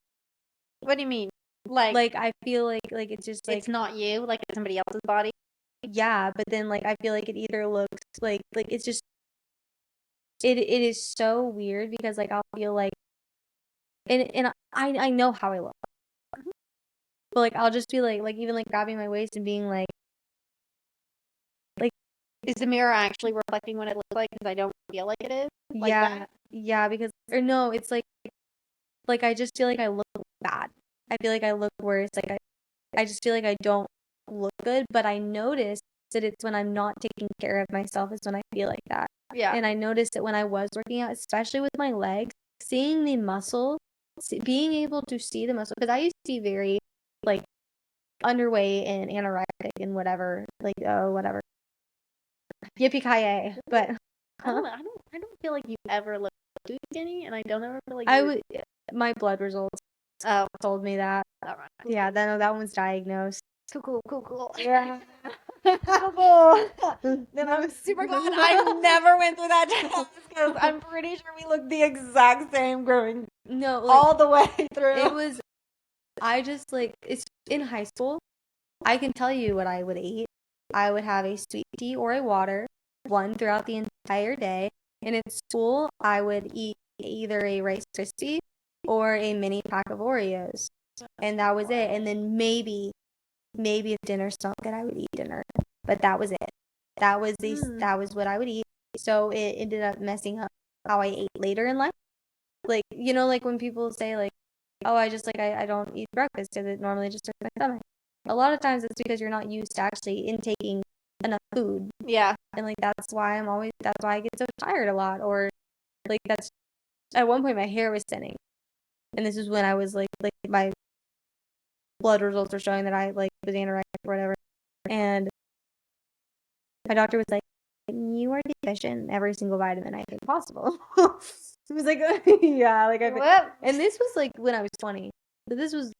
S1: What do you mean?
S2: Like I feel like it's just like
S1: it's not you, like it's somebody else's body.
S2: Yeah, but then like I feel like it either looks like it's just it is so weird because like I'll feel like and I know how I look. But like I'll just be like even like grabbing my waist and being like
S1: is the mirror actually reflecting what it looks like because I don't feel like it is?
S2: Yeah, because or no, it's like I just feel like I look bad. I feel like I look worse. Like I just feel like I don't look good, but I notice that it's when I'm not taking care of myself is when I feel like that.
S1: Yeah.
S2: And I noticed that when I was working out, especially with my legs, seeing the muscle, being able to see the muscle, because I used to be very like underweight and anorexic and whatever, whatever. Yippee-ki-yay. But
S1: I don't feel like you ever look too skinny, and I don't ever feel like
S2: my blood results told me that.
S1: All right.
S2: Yeah, that one's diagnosed.
S1: Cool.
S2: Yeah.
S1: Cool. Then I'm super glad I never went through that test because I'm pretty sure we look the exact same growing all the way through.
S2: It was, I just it's in high school. I can tell you what I would eat. I would have a sweet tea or a water, one throughout the entire day. And in school, I would eat either a Rice Krispie or a mini pack of Oreos. And that was it. And then maybe if dinner stunk good, I would eat dinner. But that was it. That was what I would eat. So it ended up messing up how I ate later in life. Like, like when people say like, oh, I just I don't eat breakfast because it normally just hurts my stomach. A lot of times it's because you're not used to actually intaking enough food.
S1: Yeah.
S2: And that's why I get so tired a lot. Or that's at one point my hair was thinning. And this is when I was like my blood results were showing that I was anorexic or whatever. And my doctor was like, you are deficient in every single vitamin I think possible. It was like, yeah, and this was when I was 20. So this was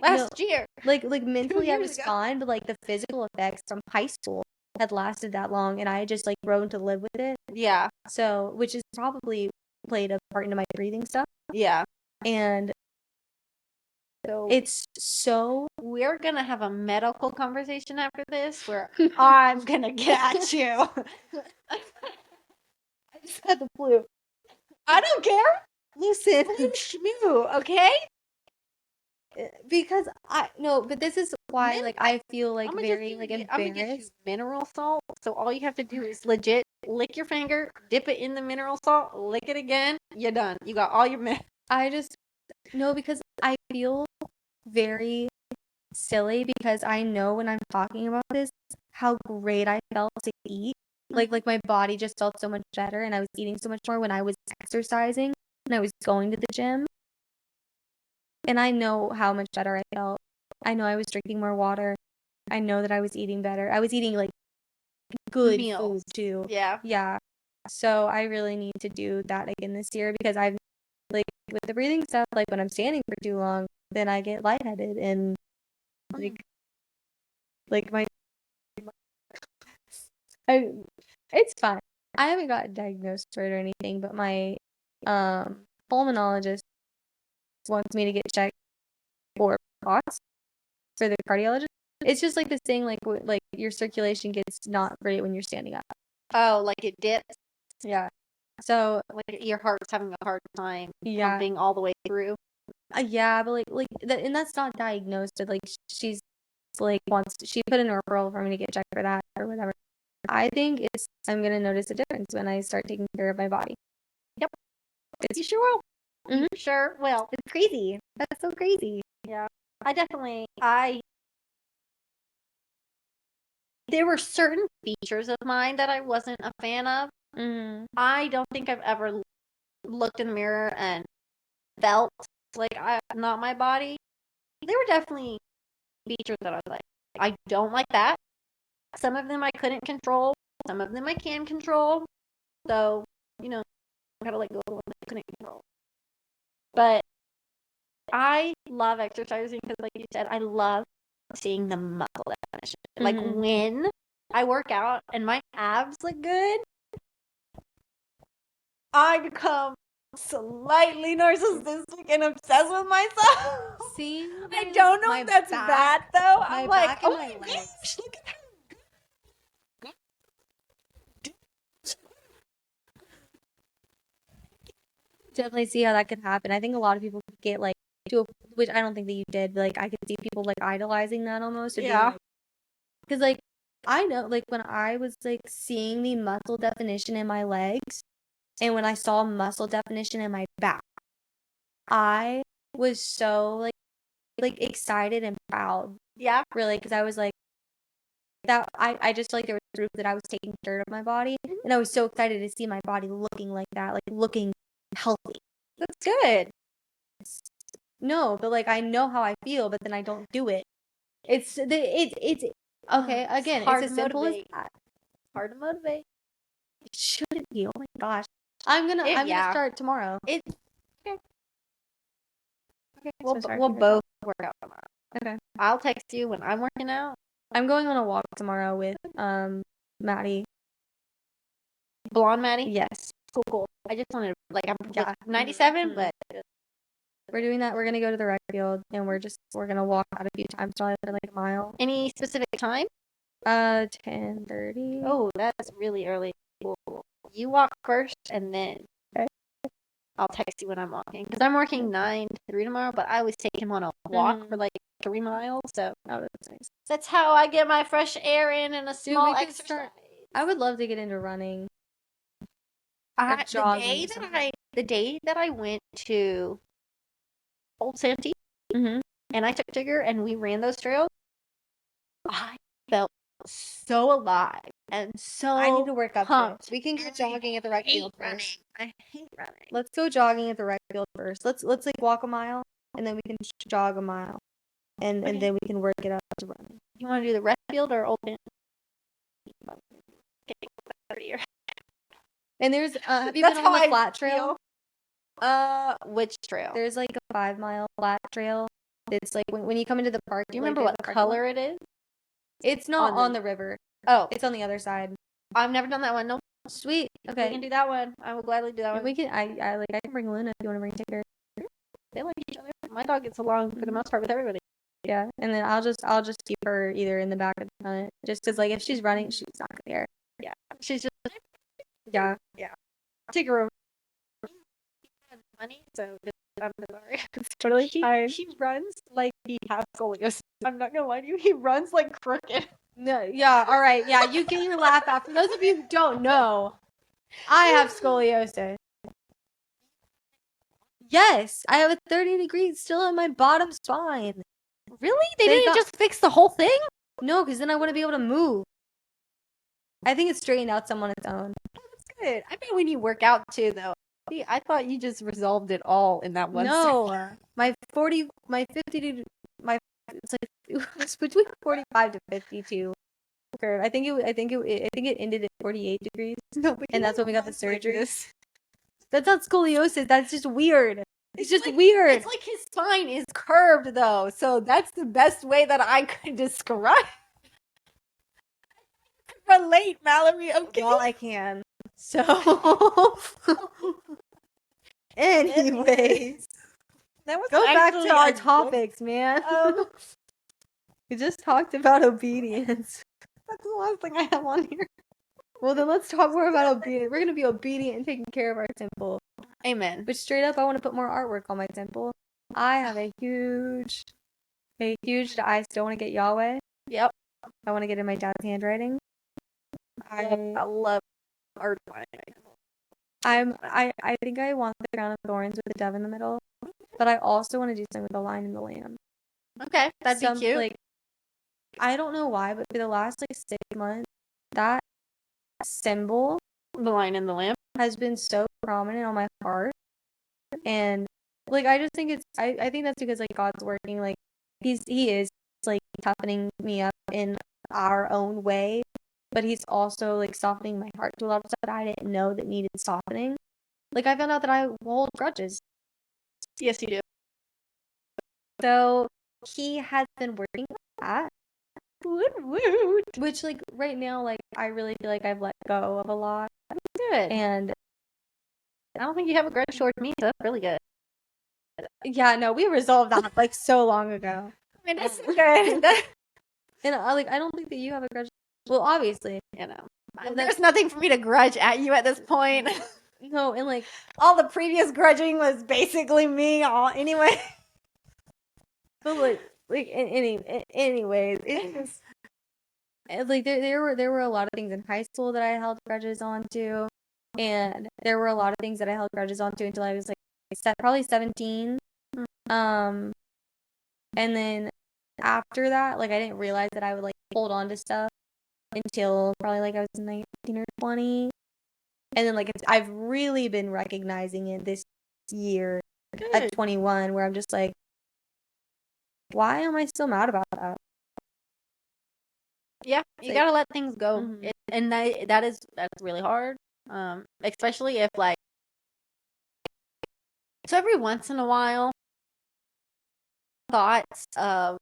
S1: last year.
S2: Like mentally I was fine, but the physical effects from high school had lasted that long, and I had just grown to live with it.
S1: Yeah.
S2: So, which is probably played a part into my breathing stuff.
S1: Yeah.
S2: And so it's so
S1: we're gonna have a medical conversation after this where I'm gonna get at you.
S2: I just had the flu.
S1: I don't care. Listen, okay?
S2: Because but this is why I feel very embarrassed.
S1: I'm gonna get you mineral salt. So all you have to do is legit lick your finger, dip it in the mineral salt, lick it again, you're done. You got all your mints.
S2: No, because I feel very silly because I know when I'm talking about this how great I felt to eat. Like my body just felt so much better and I was eating so much more when I was exercising and I was going to the gym. And I know how much better I felt. I know I was drinking more water. I know that I was eating better. I was eating like good
S1: Meals.
S2: food too.
S1: Yeah.
S2: Yeah. So I really need to do that again this year because I've like with the breathing stuff, like when I'm standing for too long, then I get lightheaded and like my it's fine. I haven't got diagnosed for it or anything, but my pulmonologist wants me to get checked for POTS for the cardiologist. It's just like this thing like like your circulation gets not great when you're standing up.
S1: Oh, like it dips.
S2: Yeah. So
S1: Like your heart's having a hard time
S2: yeah,
S1: pumping all the way through.
S2: yeah, but like that, and that's not diagnosed. But like she's like she put in a referral for me to get checked for that or whatever. I think I'm gonna notice a difference when I start taking care of my body.
S1: Yep. You sure will.
S2: Mhm.
S1: You sure will.
S2: It's crazy. That's so crazy.
S1: Yeah. There were certain features of mine that I wasn't a fan of.
S2: Mm-hmm.
S1: I don't think I've ever looked in the mirror and felt like not my body. There were definitely features that I was like, I don't like that. Some of them I couldn't control. Some of them I can control. So, I gotta let go of the ones I couldn't control. But I love exercising because, like you said, I love seeing the muscle definition. Like when I work out and my abs look good, I become slightly narcissistic and obsessed with myself.
S2: See,
S1: I don't know if that's bad though. I'm like, oh my gosh, look at that.
S2: Definitely see how that could happen. I think a lot of people get like which I don't think that you did. But, like I could see people like idolizing that almost.
S1: Yeah.
S2: Because like I know like when I was like seeing the muscle definition in my legs, and when I saw muscle definition in my back, I was so like excited and proud.
S1: Yeah.
S2: Really, because I was like that. I just like there was proof that I was taking care of my body, and I was so excited to see my body looking like that, like looking healthy.
S1: That's good.
S2: No, but like I know how I feel, but then I don't do it. It's okay. Again,
S1: hard
S2: it's as
S1: to
S2: simple as
S1: motivate.
S2: that.
S1: Hard to motivate.
S2: It shouldn't be. Oh my gosh, I'm gonna start tomorrow.
S1: It's okay.
S2: Okay,
S1: We'll both work out tomorrow.
S2: Okay.
S1: I'll text you when I'm working out.
S2: I'm going on a walk tomorrow with Maddie.
S1: Blonde Maddie?
S2: Yes.
S1: Cool. I just wanted I'm 97, but
S2: we're doing that. We're gonna go to the rec field and we're gonna walk out a few times, probably like a mile.
S1: Any specific time?
S2: 10:30.
S1: Oh, that's really early. Cool. You walk first and then I'll text you when I'm walking. Because I'm working 9 to 3 tomorrow, but I always take him on a walk for like 3 miles. So
S2: that's nice.
S1: That's how I get my fresh air in and a small exercise.
S2: I would love to get into running.
S1: The day that I went to Old Santee and I took Tigger and we ran those trails, I felt so alive and so I need to work up pumped.
S2: We can go jogging at the rec field first.
S1: I hate running.
S2: Let's go jogging at the rec field first. Let's like walk a mile and then we can jog a mile, and then we can work it up to running.
S1: You want to do the rec field or Old Santee?
S2: And there's have you been on the flat trail?
S1: Which trail?
S2: There's like a 5-mile flat trail. It's like when you come into the park.
S1: Do you remember what color it is?
S2: It's not on the river.
S1: Oh,
S2: it's on the other side.
S1: I've never done that one. No.
S2: Sweet. Okay.
S1: We can do that one. I will gladly do that one.
S2: We can. I can bring Luna if you want to bring Tigger.
S1: They like each other. My dog gets along for the most part with everybody.
S2: Yeah, and then I'll just keep her either in the back of the front, just because like if she's running, she's not gonna care.
S1: Yeah, she's just.
S2: Yeah.
S1: Take her over. Money, so I'm sorry. It's totally fine. He runs like he has scoliosis. I'm not gonna lie to you. He runs like crooked.
S2: No, yeah, all right. Yeah, you get your laugh out. For those of you who don't know, I have scoliosis. Yes, I have a 30 degrees still on my bottom spine.
S1: Really? They
S2: They
S1: didn't
S2: got-
S1: just fix the whole thing?
S2: No, because then I wouldn't be able to move. I think it's straightened out some on its own.
S1: That's good. I bet when you work out too, though. See, I thought you just resolved it all in that one.
S2: No, my 50 to it's like it was between 45 to 52 curve. I think it ended at 48 degrees.
S1: No, but
S2: And that's when we got the
S1: like
S2: surgery.
S1: this.
S2: That's not scoliosis. That's just weird. It's just
S1: like,
S2: weird.
S1: It's like his spine is curved, though. So that's the best way that I could describe. Relate, Mallory. Okay.
S2: Well, I can. So, anyways,
S1: That was
S2: go back
S1: actually
S2: to our
S1: a joke.
S2: topics, man. We just talked about obedience.
S1: That's the last thing I have on here.
S2: Well, then let's talk more about obedience. We're gonna be obedient and taking care of our temple.
S1: Amen.
S2: But straight up, I want to put more artwork on my temple. I have a huge. I still want to get Yahweh.
S1: Yep.
S2: I want to get in my dad's handwriting.
S1: I love art.
S2: I think I want the crown of thorns with the dove in the middle, but I also want to do something with the lion and the lamb.
S1: Okay, that'd be cute.
S2: Like, I don't know why, but for the last like 6 months, that symbol,
S1: the lion and the lamb,
S2: has been so prominent on my heart, and like I just think I think that's because like God's working, like he is like toughening me up in our own way, but he's also like softening my heart to a lot of stuff that I didn't know that needed softening. Like I found out that I hold grudges.
S1: Yes, you do.
S2: So he has been working with that.
S1: Woot.
S2: Which like right now, like I really feel like I've let go of a lot.
S1: Good.
S2: And
S1: I don't think you have a grudge towards me, so that's really good.
S2: yeah, no, we resolved that like so long ago.
S1: I mean, that's good.
S2: And I don't think that you have a grudge. Well, obviously,
S1: You know,
S2: And
S1: there's nothing for me to grudge at you at this point.
S2: no, and like
S1: All the previous grudging was basically me. Anyway.
S2: but anyways, it's just like there were a lot of things in high school that I held grudges onto, and there were a lot of things that I held grudges onto until I was like probably 17. And then after that, like I didn't realize that I would like hold on to stuff until probably like I was 19 or 20. And then like I've really been recognizing it this year at 21, where I'm just like, why am I still mad about that?
S1: Yeah, you
S2: like-
S1: gotta let things go,
S2: Mhm.
S1: and that's really hard. Especially if like, so every once in a while, thoughts of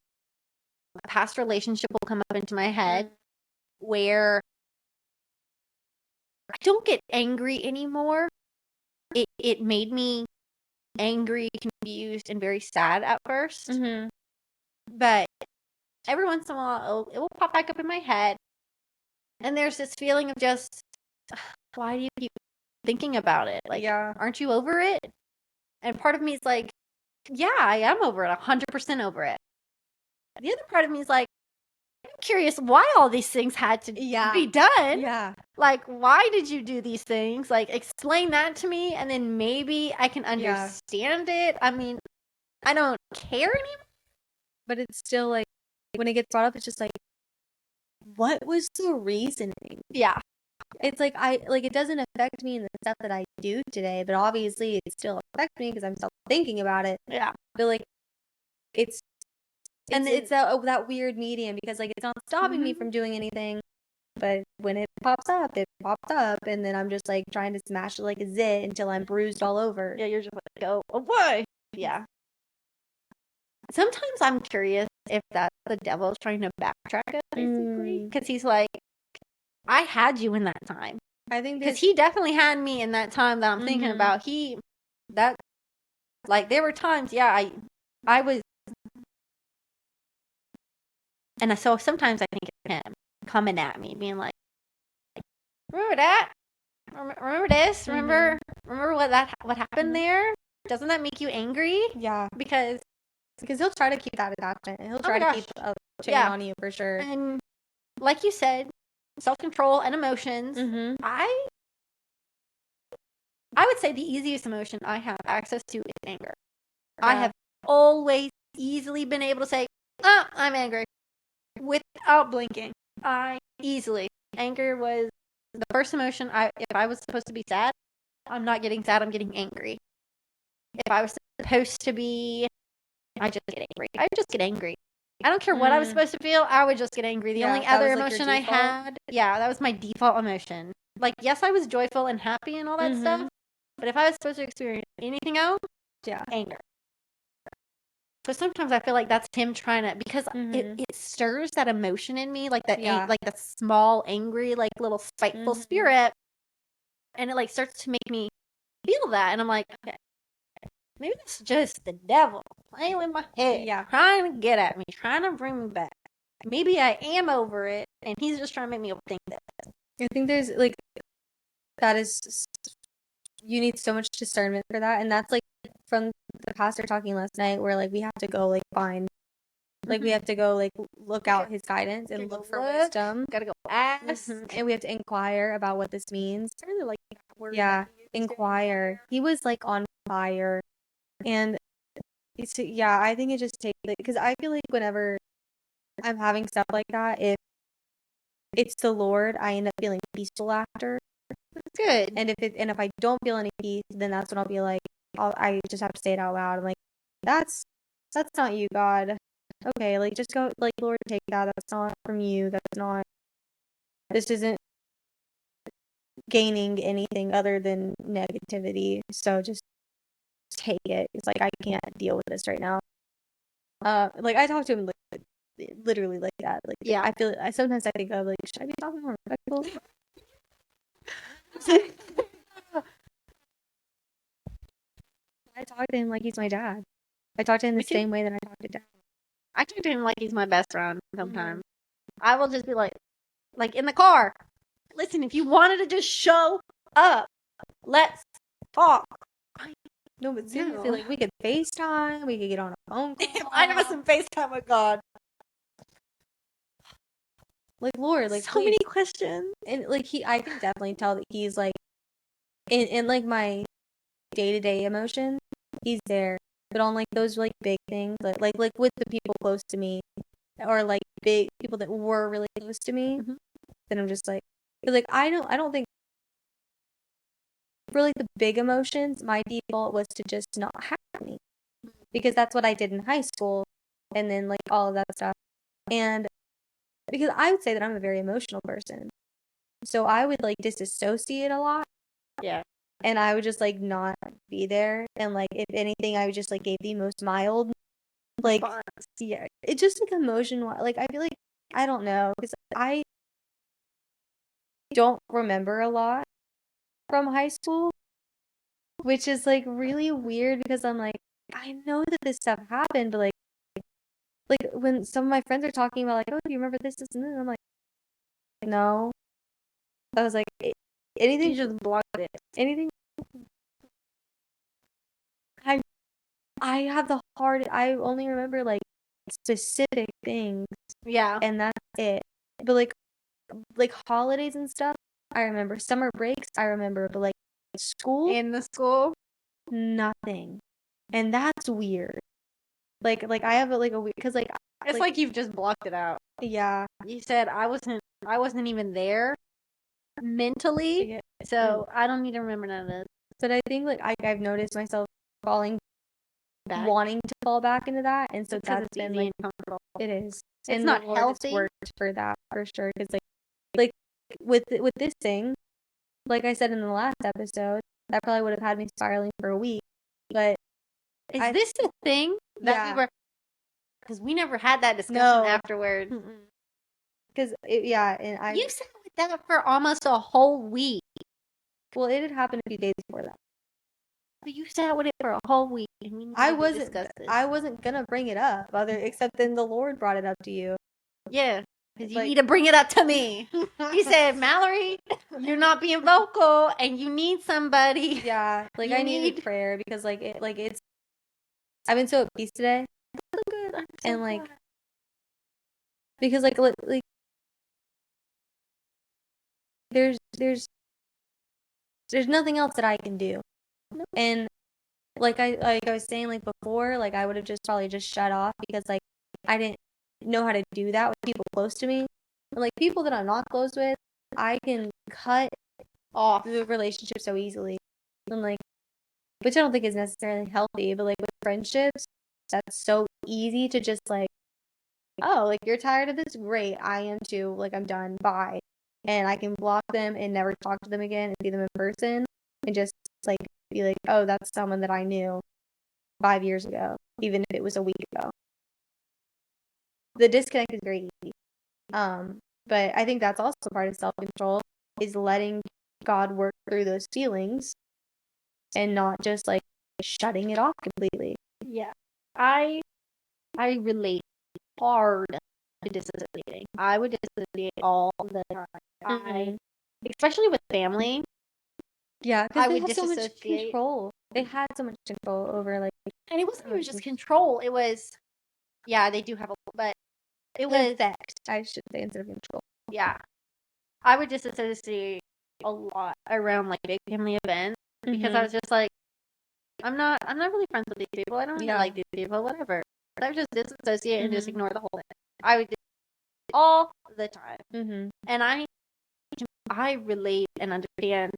S1: a past relationship will come up into my head where I don't get angry anymore. It made me angry, confused, and very sad at 1st. But every once in a while, it will pop back up in my head. And there's this feeling of just, why do you keep thinking about it? Like,
S2: Yeah.
S1: aren't you over it? And part of me is like, yeah, I am over it, 100% over it. The other part of me is like, I'm curious why all these things had to be done.
S2: Yeah.
S1: Like, why did you do these things? Like, explain that to me, and then maybe I can understand it. I mean, I don't care anymore.
S2: But it's still like, when it gets brought up, it's just like, what was the reasoning?
S1: Yeah.
S2: It's like, it doesn't affect me in the stuff that I do today, but obviously it still affects me because I'm still thinking about it.
S1: Yeah.
S2: But like, it's that weird medium, because like it's not stopping me from doing anything, but when it pops up, and then I'm just like trying to smash it like a zit until I'm bruised all over.
S1: Yeah, you're just like, oh, why? Yeah. Sometimes I'm curious if that's the devil trying to backtrack us, basically. Because he's like, I had you in that time.
S2: I think
S1: because he definitely had me in that time that I'm thinking about. There were times, I was, and so sometimes I think of him coming at me, being like, remember that? Remember this? Remember what happened there? Doesn't that make you angry?
S2: Yeah,
S1: because
S2: he'll try to keep that attachment. He'll try to keep a chain on you for sure.
S1: And like you said, self-control and emotions.
S2: Mm-hmm.
S1: I would say the easiest emotion I have access to is anger. I
S2: Yeah.
S1: have always easily been able to say, I'm angry without blinking. Anger was the first emotion. If I was supposed to be sad, I'm not getting sad, I'm getting angry. If I was supposed to be, I just get angry. I just get angry. I don't care what I was supposed to feel, I would just get angry. The only
S2: that
S1: other
S2: was, like, your
S1: emotion I
S2: default?
S1: had, that was my default emotion. Like, yes, I was joyful and happy and all that stuff, but if I was supposed to experience anything else, anger. So sometimes I feel like that's him trying to, because it stirs that emotion in me, like that, like that small, angry, like little spiteful spirit, and it like starts to make me feel that, and I'm like, okay, maybe it's just the devil playing with my head, trying to get at me, trying to bring me back. Maybe I am over it, and he's just trying to make me overthink this.
S2: I think there's like that is you need so much discernment for that, and that's like from the pastor talking last night, where like we have to go like find, like we have to go like look out his guidance and look for wisdom.
S1: Gotta go ask,
S2: and we have to inquire about what this means.
S1: I really like that word.
S2: Inquire. He was like on fire, and it's I think it just takes, because I feel like whenever I'm having stuff like that, if it's the Lord, I end up feeling peaceful after.
S1: That's good.
S2: And if I don't feel any peace, then that's when I'll be like, I just have to say it out loud. I'm like, that's not you, God. Okay, like just go, like, Lord, take that. That's not from you. This isn't gaining anything other than negativity. So just take it. It's like, I can't deal with this right now. Like I talk to him like literally like that. Like, I sometimes I think of like, should I be talking more respectful? I talk to him like he's my dad. I talk to him the same way that I talk to dad.
S1: I talk to him like he's my best friend sometimes. I will just be like in the car, listen, if you wanted to just show up, let's talk.
S2: No, but seriously, like we could FaceTime, we could get on a phone call.
S1: I know some FaceTime with God.
S2: Like, Lord, like,
S1: so many questions.
S2: And like I can definitely tell that he's like in like my day-to-day emotions, he's there. But on like those like big things, like with the people close to me, or like big people that were really close to me, then I'm just like, I don't think for like the big emotions, my default was to just not have any, because that's what I did in high school, and then like all of that stuff, and because I would say that I'm a very emotional person, so I would like disassociate a lot.
S1: Yeah.
S2: And I would just like not be there, and like if anything, I would just like gave the most mild, like it just like emotion, like I feel like, I don't know, because I don't remember a lot from high school, which is like really weird, because I'm like, I know that this stuff happened, but like when some of my friends are talking about like, oh, do you remember this and this, I'm like, no. I was like, anything,
S1: you just blocked it.
S2: Anything. I have the hard. I only remember like specific things.
S1: Yeah.
S2: And that's it. But like holidays and stuff, I remember. Summer breaks, I remember. But like school,
S1: in the school,
S2: nothing. And that's weird. Like I have like a weird, because like
S1: it's like you've just blocked it out.
S2: Yeah.
S1: You said I wasn't even there mentally, so I don't need to remember none of this.
S2: But I think like I've noticed myself falling back, wanting to fall back into that, and so that's been like uncomfortable. It is.
S1: It's not healthy.
S2: Worked for that for sure, because like with this thing, like I said in the last episode, that probably would have had me spiraling for a week. But
S1: is this the thing that we were? Because we never had that discussion afterwards.
S2: Because and
S1: you sat with that for almost a whole week.
S2: Well, it had happened a few days before that.
S1: But you sat with it for a whole week. And we
S2: I wasn't gonna bring it up, except then the Lord brought it up to you.
S1: Yeah, because you need to bring it up to me. He said, Mallory, you're not being vocal, and you need somebody.
S2: Yeah, like I need prayer, because it's. I've been so at peace today.
S1: So good. I'm so
S2: and like,
S1: glad.
S2: because like there's nothing else that I can do.
S1: No.
S2: And like I was saying like before, like I would have just probably just shut off because like I didn't know how to do that with people close to me. And like people that I'm not close with, I can cut off the relationship so easily. And like, which I don't think is necessarily healthy, but like with friendships, that's so easy to just like, oh, like you're tired of this? Great, I am too. Like I'm done. Bye. And I can block them and never talk to them again and see them in person and just like be like, oh, that's someone that I knew 5 years ago, even if it was a week ago. The disconnect is very easy. But I think that's also part of self-control is letting God work through those feelings and not just like shutting it off completely.
S1: Yeah. I relate hard to disassociating. I would disassociate all the time. Especially with family.
S2: Yeah,
S1: I
S2: because they
S1: would
S2: have so much
S1: disassociate.
S2: control. They had so much control over like
S1: And it wasn't even just control. It was, yeah, they do have a, but it was,
S2: effect, I should say, instead of control.
S1: yeah. I would disassociate a lot around like big family events because I was just like, I'm not really friends with these people. I don't really like these people. Whatever. I would just disassociate and just ignore the whole thing. I would do it all the time, and I relate and understand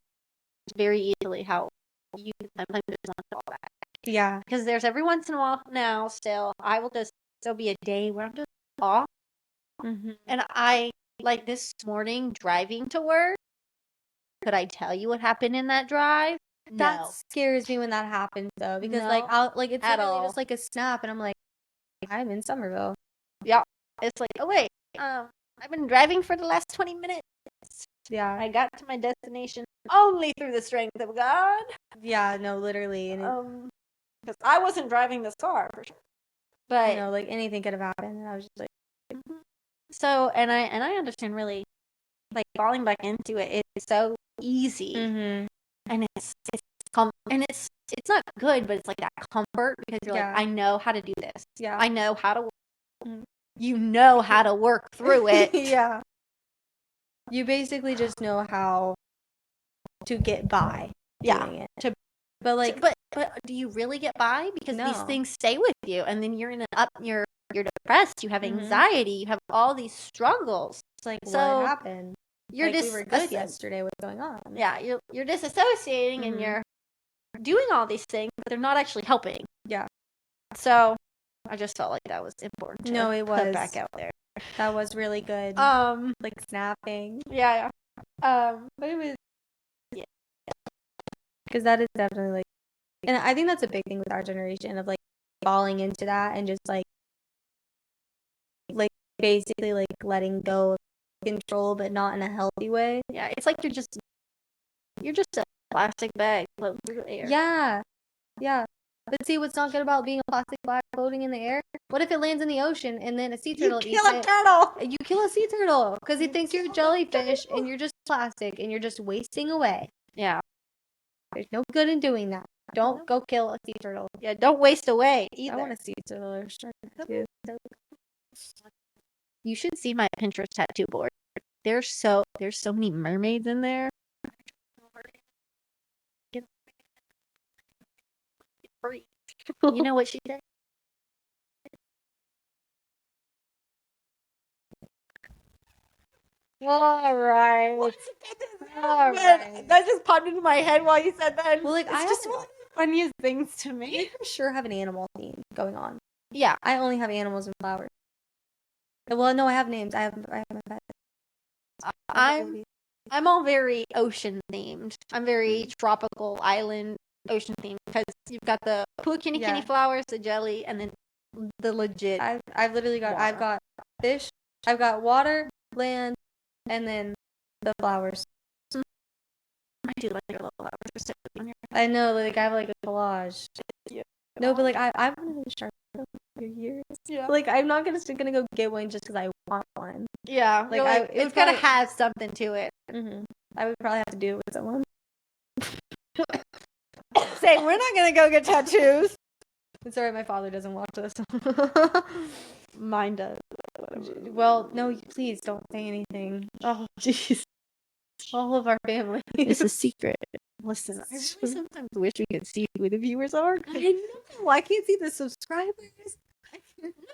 S1: very easily how you sometimes just want to fall back.
S2: Yeah,
S1: because there's every once in a while now. Still, I will just there'll be a day where I'm just off, and I like this morning driving to work. Could I tell you what happened in that drive?
S2: that
S1: No.
S2: scares me when that happens though, because like
S1: No,
S2: I'll like it's
S1: at
S2: literally
S1: all.
S2: just like a snap, and I'm like, I'm in Somerville.
S1: Yeah. It's like, oh wait, I've been driving for the last 20 minutes.
S2: Yeah,
S1: I got to my destination only through the strength of God.
S2: yeah, no, literally, and
S1: Because I wasn't driving this car for sure. But
S2: you know, like anything could have happened, and I was just like,
S1: so, and I understand really, like falling back into it is so easy, and it's and it's not good, but it's like that comfort because you're like, I know how to do this.
S2: yeah,
S1: I know how to. You know how to work through it.
S2: yeah. You basically just know how to get by doing it. But like,
S1: but do you really get by? Because these
S2: No.
S1: things stay with you, and then you're in you're depressed. You have anxiety. You have all these struggles.
S2: it's like,
S1: So
S2: what happened?
S1: you're
S2: Like, we were good yesterday. What's going on?
S1: Yeah, you're disassociating and you're doing all these things, but they're not actually helping.
S2: Yeah.
S1: So I just felt like that was important. To
S2: No, it
S1: put
S2: was.
S1: back out there.
S2: That was really good. Like snapping.
S1: Yeah. But it was. Yeah.
S2: Because that is definitely like, and I think that's a big thing with our generation of like falling into that and just like basically like letting go of control, but not in a healthy way.
S1: Yeah, it's like you're just a plastic bag floating through the air.
S2: Yeah. Yeah. But see, what's not good about being a plastic bag floating in the air? What if it lands in the ocean and then a sea turtle eats it? You kill a sea turtle because he thinks you're a jellyfish and you're just plastic and you're just wasting away.
S1: Yeah.
S2: There's no good in doing that. Don't go kill a sea turtle.
S1: Yeah, don't waste away either.
S2: I want a sea turtle or shark too.
S1: You should see my Pinterest tattoo board. There's so many mermaids in there. You know what she did?
S2: All right. All right.
S1: That just popped into my head while you said that.
S2: Well, like
S1: it's just one of the funniest things to me.
S2: I for sure have an animal theme going on.
S1: Yeah,
S2: I only have animals and flowers. Well, no, I have names. I have my pets.
S1: I'm all very ocean themed. I'm very tropical island ocean themed because you've got the Puakini flowers, the jelly, and then the legit.
S2: I've literally got
S1: water.
S2: I've got fish, I've got water, land, and then the flowers.
S1: I do like your little flowers.
S2: I know, like I have like a collage.
S1: Yeah.
S2: No, but like I've wanted a shark for years.
S1: Yeah.
S2: Like I'm not gonna go get one just because I want one.
S1: Yeah.
S2: Like
S1: it's gotta have something to it.
S2: I would probably have to do it with someone.
S1: Say we're not gonna go get tattoos.
S2: It's alright, my father doesn't watch this.
S1: Mine does.
S2: Well, no, please don't say anything.
S1: Oh, jeez.
S2: All of our family.
S1: It's a secret.
S2: Listen, I
S1: It's
S2: really
S1: so-
S2: sometimes wish we could see who the viewers are.
S1: I know.
S2: I can't see the subscribers.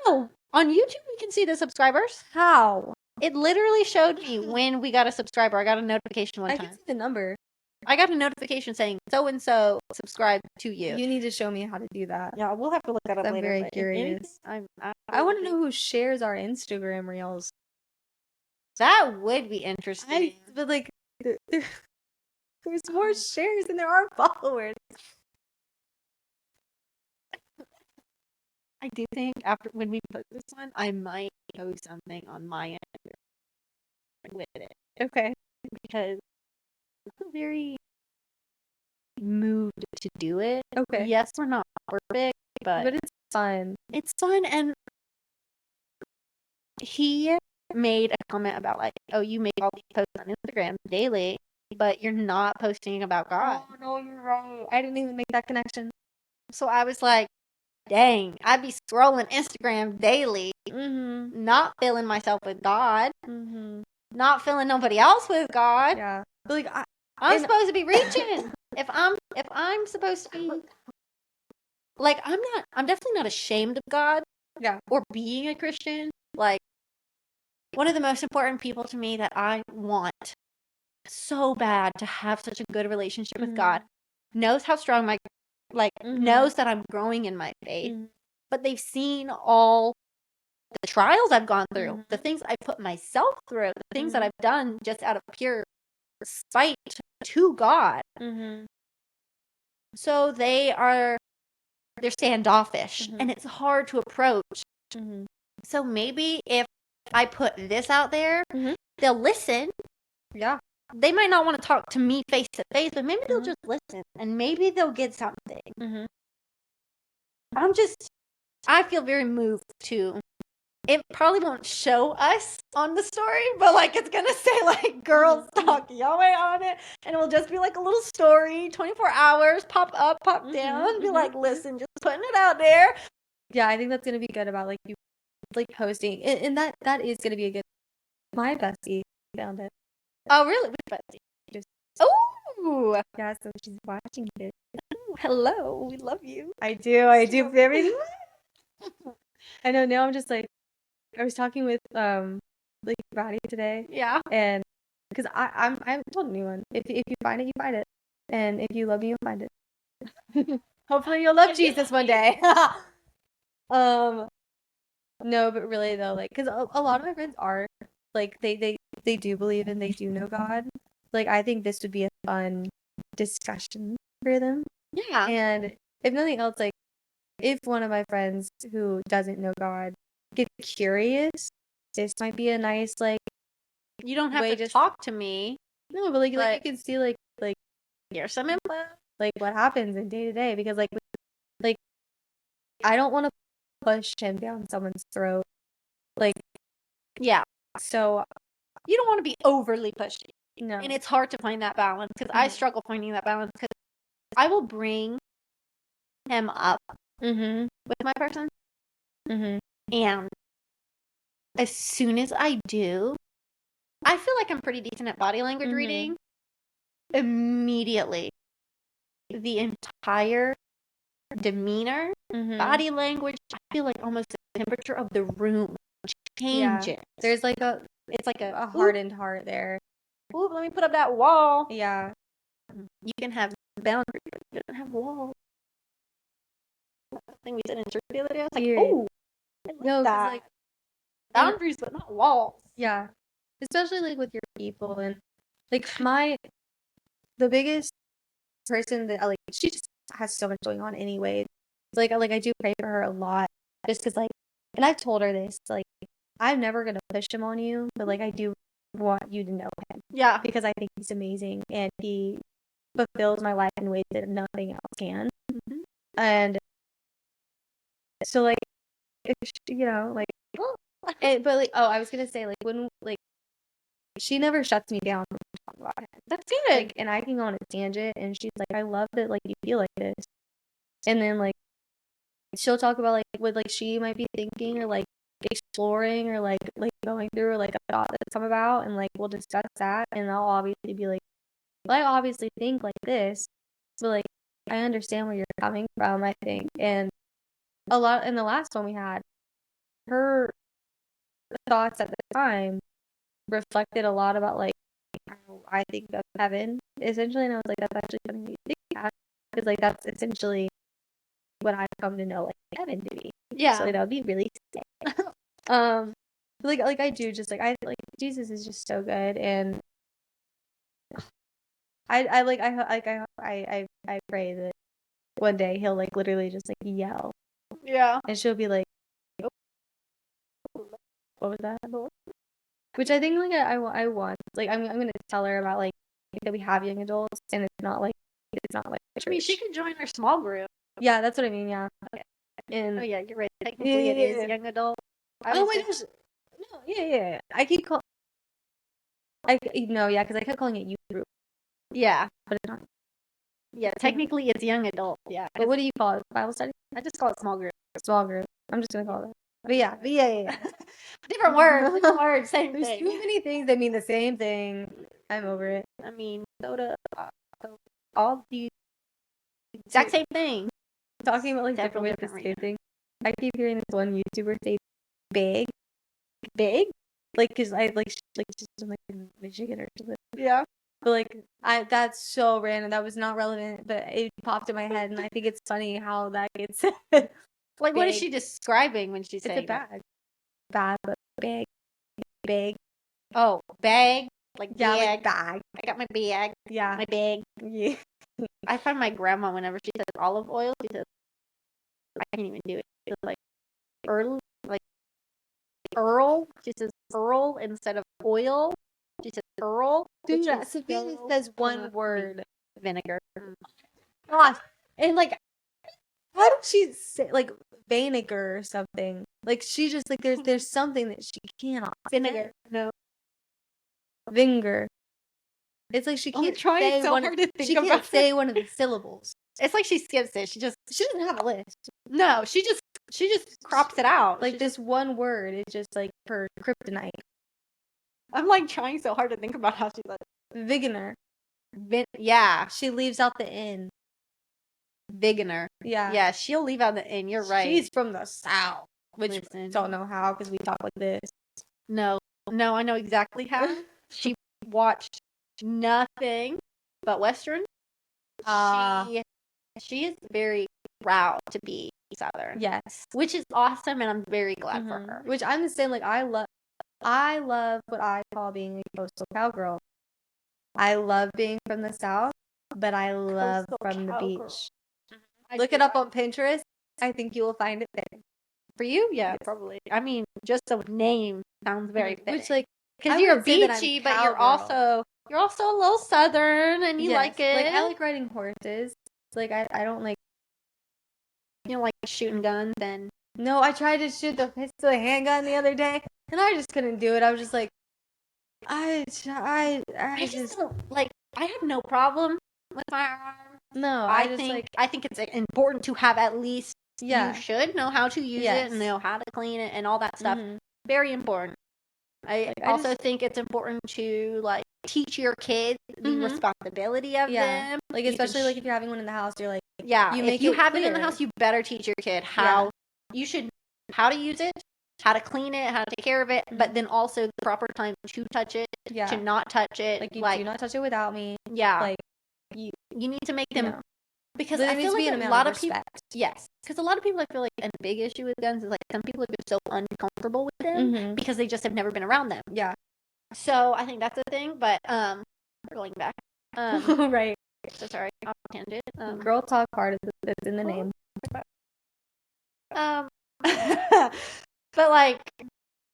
S1: No, on YouTube we can see the subscribers.
S2: How?
S1: It literally showed me when we got a subscriber. I got a notification one
S2: I
S1: time.
S2: can see the number.
S1: I got a notification saying so and so subscribed to you.
S2: You need to show me how to do that.
S1: Yeah, we'll have to look that up
S2: I'm
S1: later.
S2: very
S1: but
S2: curious.
S1: I
S2: want to know who shares our Instagram reels.
S1: That would be interesting.
S2: But like, there's more shares than there are followers.
S1: I do think after when we post this one, I might post something on my end with it
S2: Okay.
S1: because I'm very moved to do it.
S2: Okay.
S1: Yes, we're not perfect, but
S2: it's fun.
S1: it's fun. And he made a comment about like, oh, you make all these posts on Instagram daily, but you're not posting about God.
S2: Oh no, you're right. I didn't even make that connection.
S1: So I was like, dang, I'd be scrolling Instagram daily,
S2: Mm-hmm.
S1: not filling myself with God,
S2: Mm-hmm.
S1: not filling nobody else with God.
S2: Yeah. But like,
S1: I'm
S2: and-
S1: supposed to be reaching. If I'm supposed to be like, I'm definitely not ashamed of God.
S2: Yeah.
S1: Or being a Christian. Like, one of the most important people to me that I want so bad to have such a good relationship with God knows how strong knows that I'm growing in my faith. But they've seen all the trials I've gone through, the things I put myself through, the things that I've done just out of pure spite to God.
S2: Mm-hmm.
S1: So they're standoffish and it's hard to approach.
S2: Mm-hmm.
S1: So maybe if I put this out there,
S2: Mhm.
S1: they'll listen.
S2: Yeah.
S1: They might not want to talk to me face to face, but maybe they'll just listen and maybe they'll get something.
S2: Mm-hmm.
S1: I feel very moved to. It probably won't show us on the story, but like it's gonna say like girls talk Yahweh on it, and it will just be like a little story, 24 hours, pop up, pop down, be like, listen, just putting it out there.
S2: Yeah, I think that's gonna be good about like you like posting, and that is gonna be a good. My bestie found it.
S1: Oh really? Which bestie?
S2: Just
S1: oh
S2: yeah, so she's watching it.
S1: hello, we love you.
S2: I do very much. I know. Now I'm just like, I was talking with like Body today.
S1: Yeah.
S2: And because I haven't told anyone, if you find it, you find it, and if you love me, you'll find it. Hopefully, you'll love Jesus one day. No, but really though, like, because a lot of my friends are like they do believe and they do know God. Like, I think this would be a fun discussion for them.
S1: Yeah.
S2: And if nothing else, like, if one of my friends who doesn't know God gets curious, this might be a nice, like,
S1: You don't have
S2: way
S1: to
S2: just
S1: talk to me.
S2: no, but like you can see like
S1: Here's some info.
S2: like what happens in day to day, because like I don't want to push him down someone's throat. Like,
S1: Yeah.
S2: so
S1: You don't want to be overly pushy.
S2: no.
S1: And it's hard to find that balance because I struggle finding that balance because I will bring him up
S2: Mm-hmm.
S1: with my person.
S2: Mm-hmm.
S1: And as soon as I do, I feel like I'm pretty decent at body language reading. Immediately, the entire demeanor, body language, I feel like almost the temperature of the room changes.
S2: Yeah. There's like
S1: It's like
S2: a hardened heart there.
S1: Ooh, let me put up that wall.
S2: Yeah.
S1: You can have boundaries, but you don't have walls. That's the thing we said in church the other day. I was like,
S2: Yeah.
S1: oh, I like
S2: No, 'cause,
S1: that.
S2: like,
S1: Boundaries, but not walls.
S2: yeah. Especially like with your people, and like the biggest person that like she just has so much going on anyway. Like I do pray for her a lot, just because like, and I've told her this, like, I'm never gonna push him on you, but like I do want you to know him.
S1: Yeah.
S2: Because I think he's amazing and he fulfills my life in ways that nothing else can.
S1: Mhm.
S2: And so like, you know, like, but like, oh, I was gonna say, like, when like she never shuts me down when we talk about him.
S1: That's good.
S2: Like, and I can go on a tangent, and she's like, I love that like you feel like this. And then like she'll talk about like what like she might be thinking, or like exploring or like going through, or like a thought that's come about, and like we'll discuss that, and I'll obviously be like, well, I obviously think like this, but like I understand where you're coming from, I think. And a lot in the last one we had, her thoughts at the time reflected a lot about like how I think of heaven, essentially, and I was like, that's actually something you think, because like that's essentially what I've come to know like heaven to be.
S1: Yeah.
S2: So like, that would be really sick. Like I do just like I like Jesus is just so good, and I pray that one day he'll like literally just like yell,
S1: Yeah.
S2: and she'll be like, what was that? Which I think like I want, like I'm gonna tell her about like that we have young adults, and it's not like
S1: I mean, she
S2: church.
S1: could join our small group.
S2: Yeah, that's what I mean. Yeah.
S1: Okay.
S2: And
S1: Oh yeah, you're right. Technically, it is young adult.
S2: oh my gosh. No, yeah. I keep calling. Yeah, because I kept calling it youth group,
S1: Yeah.
S2: but it's not.
S1: Yeah. Technically, it's young adult. Yeah.
S2: But what do you call it? Bible study?
S1: I just call it small group.
S2: Small group. I'm just gonna call it. But yeah.
S1: Different words. Different words. Same
S2: There's
S1: thing.
S2: too many things that mean the same thing. I'm over it.
S1: I mean, soda. All the exact same thing.
S2: Talking about like different
S1: Definitely
S2: ways of
S1: different
S2: the same thing. I keep hearing this one YouTuber say big,
S1: Big.
S2: like because I like she's from like in Michigan or something.
S1: Yeah.
S2: But like that's so random. That was not relevant, but it popped in my head, and I think it's funny how that gets said.
S1: Like, what is
S2: Big.
S1: she describing when she's
S2: It's
S1: saying
S2: a bag, but big.
S1: Oh, bag. Like
S2: Yeah,
S1: bag.
S2: like bag.
S1: I got my bag.
S2: Yeah,
S1: My bag.
S2: yeah.
S1: I find my grandma whenever she says olive oil, she says, I can't even do it. She's like Earl. She says Earl instead of oil. She says Earl.
S2: Dude,
S1: which is
S2: Sophia
S1: so
S2: says one
S1: funny.
S2: word.
S1: Vinegar.
S2: Gosh, and like, how did she say like vinegar or something? Like she just like there's something that she cannot
S1: Vinegar. No.
S2: Vinegar. It's like she
S1: I'm
S2: can't
S1: trying
S2: say
S1: so
S2: one.
S1: hard to think
S2: She can't
S1: about
S2: say one of the syllables.
S1: It's like she skips it. She
S2: She doesn't have a list.
S1: no. She just crops it out.
S2: Like
S1: She's
S2: this one word is just like her kryptonite.
S1: I'm like trying so hard to think about how she like.
S2: Vigener.
S1: Yeah,
S2: She leaves out the N.
S1: Vigener.
S2: Yeah.
S1: Yeah, she'll leave out the N. You're right.
S2: She's from the South, which
S1: Listen.
S2: don't know how because we talk like this.
S1: No, I know exactly how. She watched nothing but Western. She is very proud to be Southern.
S2: Yes.
S1: Which is awesome, and I'm very glad for her.
S2: Which I'm the same. Like I love what I call being a coastal cowgirl. I love being from the South, but I love from the beach. Look it up on Pinterest. I think you will find it there.
S1: For you, yeah, probably. I mean, just the name sounds very fitting.
S2: Which like
S1: because you're beachy, but you're also a little Southern, and you like it.
S2: Like I like riding horses. Like I don't like.
S1: You don't like shooting guns, then.
S2: No, I tried to shoot the handgun the other day, and I just couldn't do it. I was just like, I just
S1: don't like. I have no problem with firearms.
S2: No,
S1: I think it's important to have at least.
S2: Yeah.
S1: You should know how to use it and know how to clean it and all that stuff. Very important. I also think it's important to like teach your kids the responsibility of them.
S2: Like especially like if you're having one in the house, you're like
S1: if you have it in the house, you better teach your kid how you should how to use it, how to clean it, how to take care of it, but then also the proper time to touch it, to not touch it.
S2: Like you do not touch it without me.
S1: Yeah.
S2: Like
S1: you need to make them because
S2: there
S1: I feel
S2: needs to
S1: like
S2: be
S1: a lot of people because a lot of people I feel like a big issue with guns is like some people are just so uncomfortable with them because they just have never been around them.
S2: Yeah.
S1: So I think that's the thing, but we're going back.
S2: Right.
S1: So sorry, off tangent.
S2: Girl talk hard is in the name.
S1: But like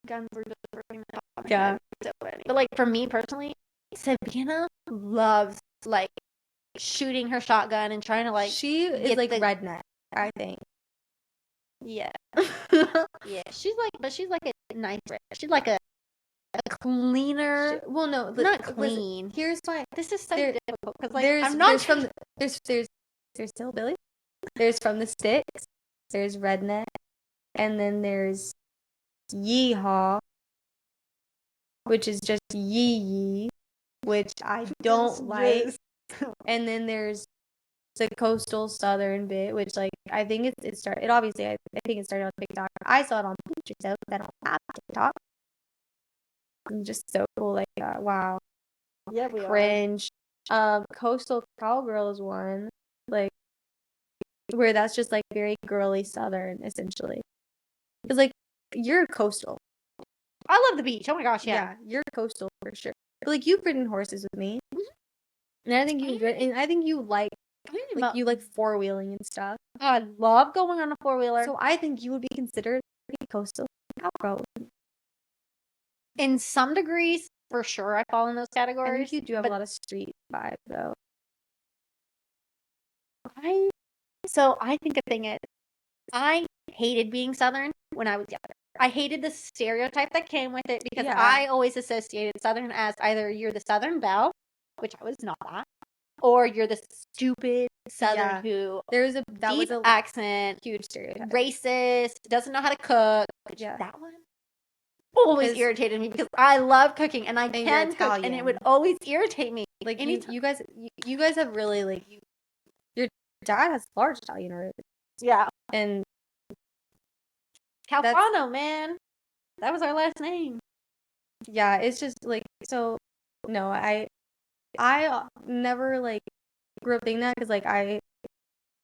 S1: guns were just but like for me personally, Sabina loves like shooting her shotgun and trying to like
S2: she is like redneck, I think.
S1: Yeah. Yeah. She's like a nice redneck. She's like a cleaner.
S2: Well, no,
S1: not clean.
S2: Here's why
S1: this is so difficult because like
S2: there's
S1: I'm not
S2: there's hillbilly, there's from the sticks, there's redneck, and then there's yeehaw, which is just yee yee, which I don't like. And then there's the coastal southern bit, which like I think it started. It obviously I think it started on TikTok. I saw it on Pinterest though, 'cause I don't have TikTok. I'm just so cool like that. Wow.
S1: Yeah, we
S2: Cringe. Coastal cowgirl is one like where that's just like very girly southern essentially. Because like you're coastal.
S1: I love the beach. Oh my gosh, yeah.
S2: You're coastal for sure. But, like you've ridden horses with me, and I think you like you like four wheeling and stuff.
S1: I love going on a four-wheeler.
S2: So I think you would be considered a coastal cowgirl.
S1: In some degrees, for sure, I fall in those
S2: I
S1: categories.
S2: think you do have
S1: but
S2: a lot of street vibe though.
S1: I think the thing is, I hated being Southern when I was younger. I hated the stereotype that came with it because
S2: Yeah.
S1: I always associated Southern as either you're the Southern belle, which I was not, or you're the stupid Southern
S2: Yeah.
S1: who
S2: That
S1: deep
S2: was a
S1: accent,
S2: huge stereotype.
S1: racist, doesn't know how to cook.
S2: Yeah.
S1: That one always
S2: 'Cause-
S1: irritated me because I love cooking and I
S2: you're
S1: can cook, and it would
S2: Italian.
S1: always irritate me.
S2: Like
S1: anytime.
S2: you guys have really like your dad has large Italian roots,
S1: Yeah,
S2: and
S1: Calfano, man, that was our last name.
S2: yeah, it's just like so. No, I never like grew up thinking that because like I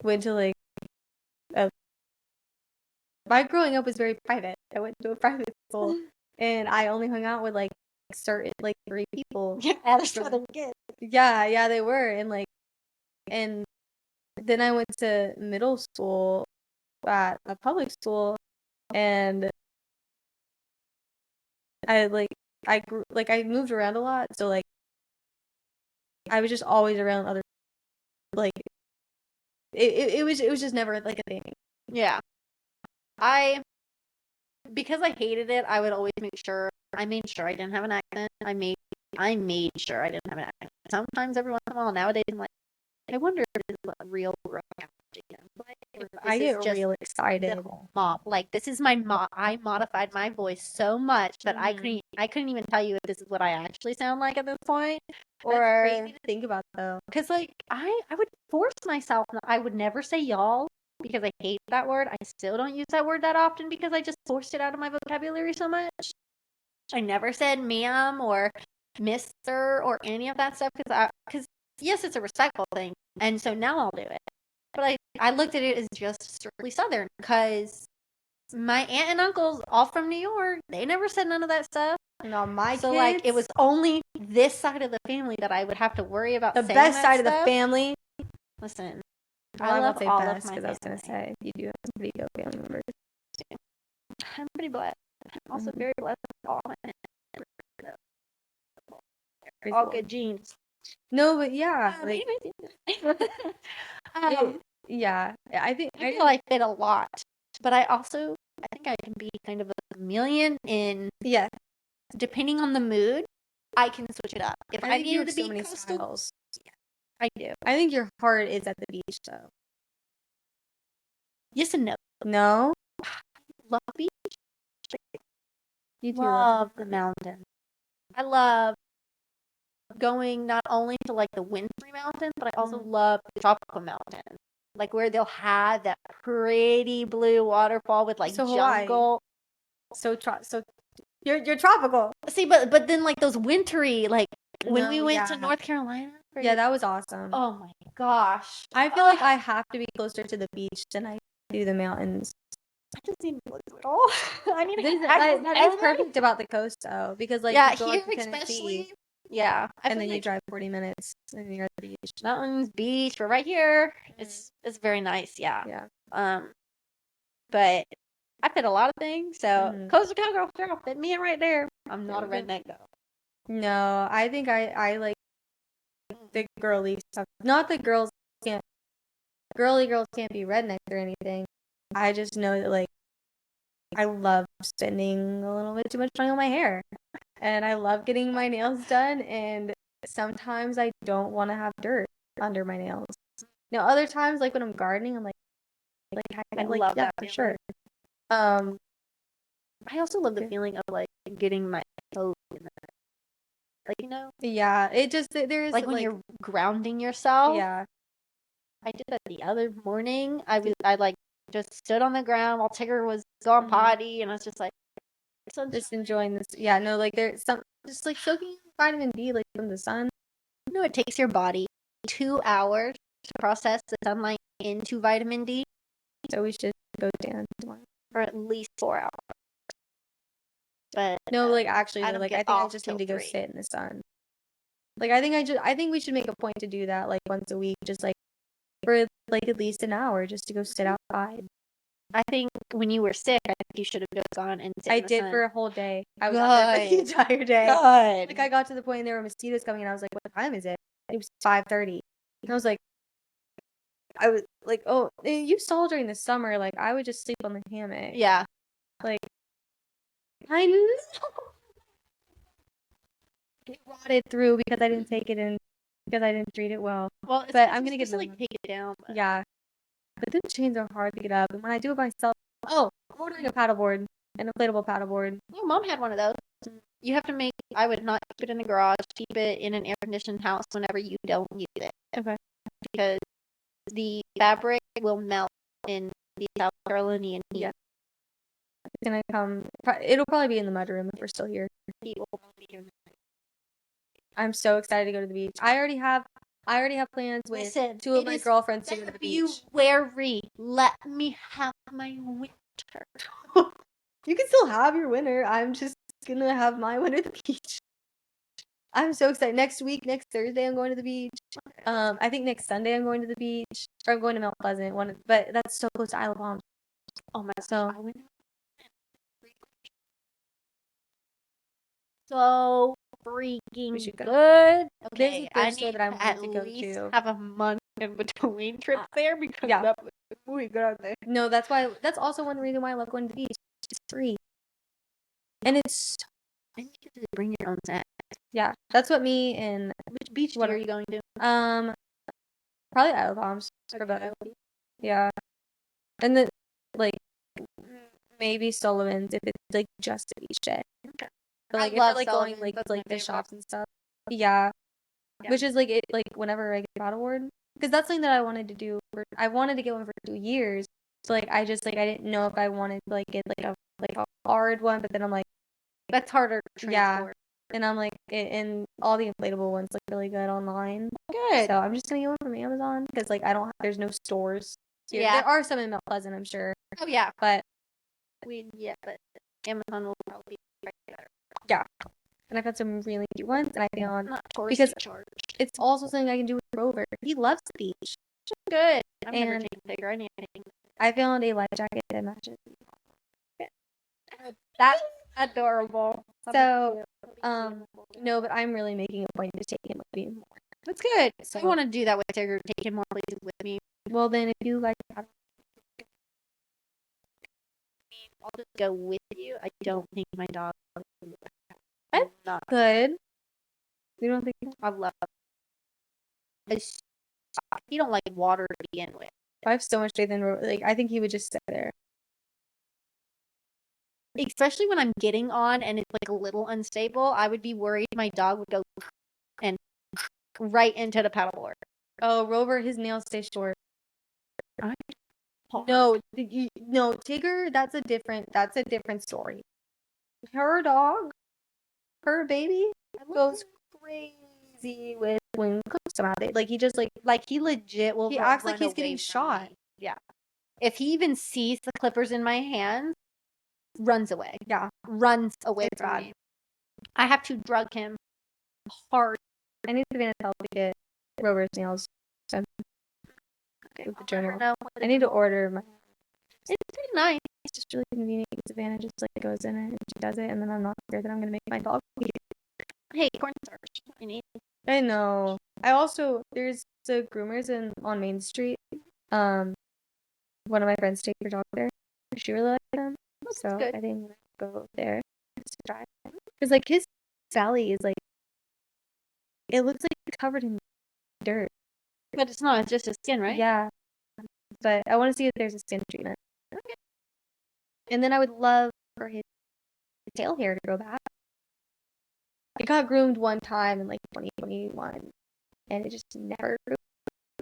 S2: went to like my growing up was very private. I went to a private school, and I only hung out with like certain like 3 people.
S1: At a Southern kid.
S2: Yeah, they were, and then I went to middle school at a public school, and I moved around a lot, so like I was just always around other like it was just never like a thing.
S1: Yeah. Because I hated it, I would always I made sure I didn't have an accent. I made sure I didn't have an accent. Sometimes every once in a while nowadays I'm like, I wonder if this is a real
S2: I get real excited.
S1: this is my I modified my voice so much that
S2: Mhm.
S1: I couldn't even tell you if this is what I actually sound like at this point.
S2: That's
S1: Or
S2: crazy to think about though.
S1: because like I would force myself. I would never say y'all because I hate that word. I still don't use that word that often because I just forced it out of my vocabulary so much. I never said ma'am or mister or any of that stuff because yes, it's a respectful thing, and so now I'll do it. But I looked at it as just strictly Southern because my aunt and uncles, all from New York, they never said none of that stuff.
S2: No, my
S1: So
S2: kids,
S1: like it was only this side of the family that I would have to worry about
S2: the
S1: saying
S2: best
S1: that
S2: side of the
S1: stuff.
S2: family.
S1: Listen,
S2: Well,
S1: I
S2: I
S1: love
S2: won't say
S1: all
S2: best
S1: of my
S2: because I was gonna
S1: family.
S2: say you do have some pretty good family members.
S1: I'm pretty blessed. I'm also very blessed with all my
S2: Pretty
S1: all
S2: cool.
S1: good genes.
S2: No, but yeah, like
S1: um,
S2: yeah, I think
S1: I feel I fit a lot, but I think I can be kind of a chameleon in
S2: yeah.
S1: depending on the mood. I can switch it up. If I
S2: think you
S1: needed
S2: have
S1: to
S2: so
S1: be
S2: many
S1: coastal,
S2: styles.
S1: I do.
S2: I think your heart is at the beach though.
S1: Yes and no.
S2: No,
S1: Love the beach.
S2: you do
S1: Love the mountain. I love going not only to like the wintry mountains, but I also love the tropical mountains. Like where they'll have that pretty blue waterfall with like
S2: So Hawaii.
S1: jungle.
S2: So you're tropical.
S1: See, but then like those wintry, like when we
S2: No,
S1: went to
S2: yeah.
S1: North Carolina.
S2: Yeah, that was awesome.
S1: Oh my gosh.
S2: I feel like I have to be closer to the beach than I do the mountains.
S1: I just need to look at all. I need to
S2: That is perfect about the coast though, because like
S1: yeah,
S2: you go
S1: here
S2: up to Tennessee,
S1: especially. Yeah,
S2: and then you drive 40 minutes and you're at the beach.
S1: Mountains, beach, we're right here. It's very nice. Yeah.
S2: Yeah.
S1: But I fit a lot of things. So
S2: Mhm.
S1: coastal cowgirl, girl, fit me in right there. I'm not a redneck though.
S2: No, I think I like the girly stuff. Not that girls can't be rednecks or anything. I just know that like I love spending a little bit too much time on my hair. And I love getting my nails done, and sometimes I don't want to have dirt under my nails. Now other times like when I'm gardening I'm like
S1: I love
S2: yeah,
S1: that
S2: for
S1: feeling.
S2: sure.
S1: I also love the
S2: Yeah.
S1: feeling of like getting my toes in the like, you know,
S2: Yeah, it just there's
S1: like when you're grounding yourself.
S2: yeah.
S1: I did that the other morning. I like just stood on the ground while Tigger was going
S2: Mhm.
S1: potty, and I was just like,
S2: Just enjoying this. Yeah, no, like there's some just like soaking vitamin D like from the sun.
S1: you know, it takes your body 2 hours to process the sunlight into vitamin D,
S2: So we should go down tomorrow.
S1: or at least 4 hours. But
S2: No, like actually,
S1: I
S2: though,
S1: don't
S2: like
S1: get
S2: I think I
S1: off
S2: just
S1: till
S2: need to go
S1: 3.
S2: sit in the sun. Like I think we should make a point to do that like once a week, just like for like at least an hour, just to go sit outside.
S1: I think when you were sick, I think you should have just gone and sit
S2: I
S1: in the
S2: did
S1: sun.
S2: for a whole day. I was out there for the
S1: Good.
S2: entire day.
S1: Good.
S2: Like I got to the point there were mosquitoes coming, and I was like, "What time is it?" It was 5:30. And I was like, I was like, "Oh, it used to all during the summer. Like I would just sleep on the hammock."
S1: Yeah.
S2: Like I know. It rotted through because I didn't take it in because I didn't treat it well.
S1: Well, it's
S2: But
S1: I'm
S2: I'm gonna
S1: gonna
S2: get
S1: to
S2: another
S1: like
S2: one.
S1: take it down. But...
S2: Yeah. But them chains are hard to get up, and when I do it myself, oh, I'm ordering a paddleboard, an inflatable paddleboard.
S1: Your mom had one of those. You have to make. I would not keep it in the garage. Keep it in an air conditioned house whenever you don't use it.
S2: Okay.
S1: Because the fabric will melt in the South Carolinian heat.
S2: Yeah. It's gonna come. It'll probably be in the mudroom if we're still here.
S1: Heat will be here.
S2: I'm so excited to go to the beach. I already have plans with
S1: Listen,
S2: two of
S1: it
S2: my
S1: is
S2: girlfriends to go to the beach.
S1: February. Let me have my winter.
S2: You can still have your winter. I'm just gonna have my winter at the beach. I'm so excited. Next week, next Thursday, I'm going to the beach. I think next Sunday I'm going to the beach, or I'm going to Mount Pleasant. But that's so close to Isle of Palms.
S1: Oh my
S2: So
S1: gosh, I went so freaking
S2: should go.
S1: good.
S2: There's a
S1: Okay,
S2: thrift
S1: I
S2: store
S1: need
S2: that I'm
S1: to at
S2: wanting to go
S1: least
S2: to.
S1: have a month in between trips there because
S2: yeah.
S1: that was muy grande.
S2: No, that's also one reason why I love going to the beach. It's free. And it's
S1: I need you to bring your own set.
S2: yeah, that's what me and
S1: Which beach
S2: what
S1: are you going to?
S2: probably Isle of Palms for both. Yeah. And then like maybe Sullivan's if it's like just a beach day.
S1: Okay.
S2: But like
S1: I
S2: if
S1: love
S2: we're like going
S1: Sullivan's, that's
S2: like
S1: my
S2: the
S1: favorite.
S2: shops and stuff. Yeah.
S1: Yeah.
S2: Which is like it like whenever I get a paddleboard. Because that's something that I wanted to do I wanted to get one for 2 years. So like I didn't know if I wanted to like get like a hard one, but then I'm like
S1: That's harder to transport.
S2: yeah. And I'm like, and all the inflatable ones look really good online.
S1: Good.
S2: So I'm just gonna get one from Amazon because like there's no stores here.
S1: Yeah.
S2: There are some in Mount Pleasant, I'm sure,
S1: Oh yeah.
S2: but
S1: but Amazon will probably be better.
S2: yeah. And I've had some really cute ones, and I found
S1: Not
S2: because
S1: charged.
S2: it's also something I can do with Rover. He loves the beach.
S1: Good. I've never
S2: And
S1: taken a picture. I need anything.
S2: I found a life jacket that matches.
S1: That's adorable.
S2: So, no, but I'm really making a point to take him with me more.
S1: That's good.
S2: So
S1: I want to do that with Tigger. Take him more places with me.
S2: well, then if you like,
S1: I'll just go with you. I don't think my dog. I'm not
S2: good. You don't think
S1: I love. You don't like water to begin with.
S2: I have so much faith in Rover. Like I think he would just sit there.
S1: Especially when I'm getting on and it's like a little unstable, I would be worried my dog would go and right into the paddleboard.
S2: Oh, Rover, his nails stay short.
S1: Hard.
S2: No, no, Tigger. That's a different story. Her dog, her baby, goes crazy with when it comes to that. Like he just like
S1: he legit will.
S2: he acts like
S1: run
S2: he's
S1: away
S2: getting
S1: from
S2: shot.
S1: me. Yeah. If he even sees the clippers in my hands, runs away.
S2: Yeah,
S1: Runs away
S2: It's
S1: from
S2: bad.
S1: me. I have to drug him hard.
S2: I need to help to get Rover's nails. So
S1: Okay.
S2: with the journal.
S1: No,
S2: I need to order my.
S1: it's pretty nice.
S2: It's just really convenient because Savannah just like goes in it and she does it, and then I'm not scared that I'm gonna make my dog.
S1: Hey, cornstarch. I need.
S2: I know. I also there's the groomers on Main Street. One of my friends take her dog there. She really liked them, so
S1: good.
S2: I think I'm gonna go there just to try. Because like his Sally is like, it looks like it's covered in dirt.
S1: But it's not. It's just his skin, right?
S2: Yeah, but I want to see if there's a skin treatment. And then I would love for his the tail hair to grow back. It got groomed one time in like 2021, and it just never grew.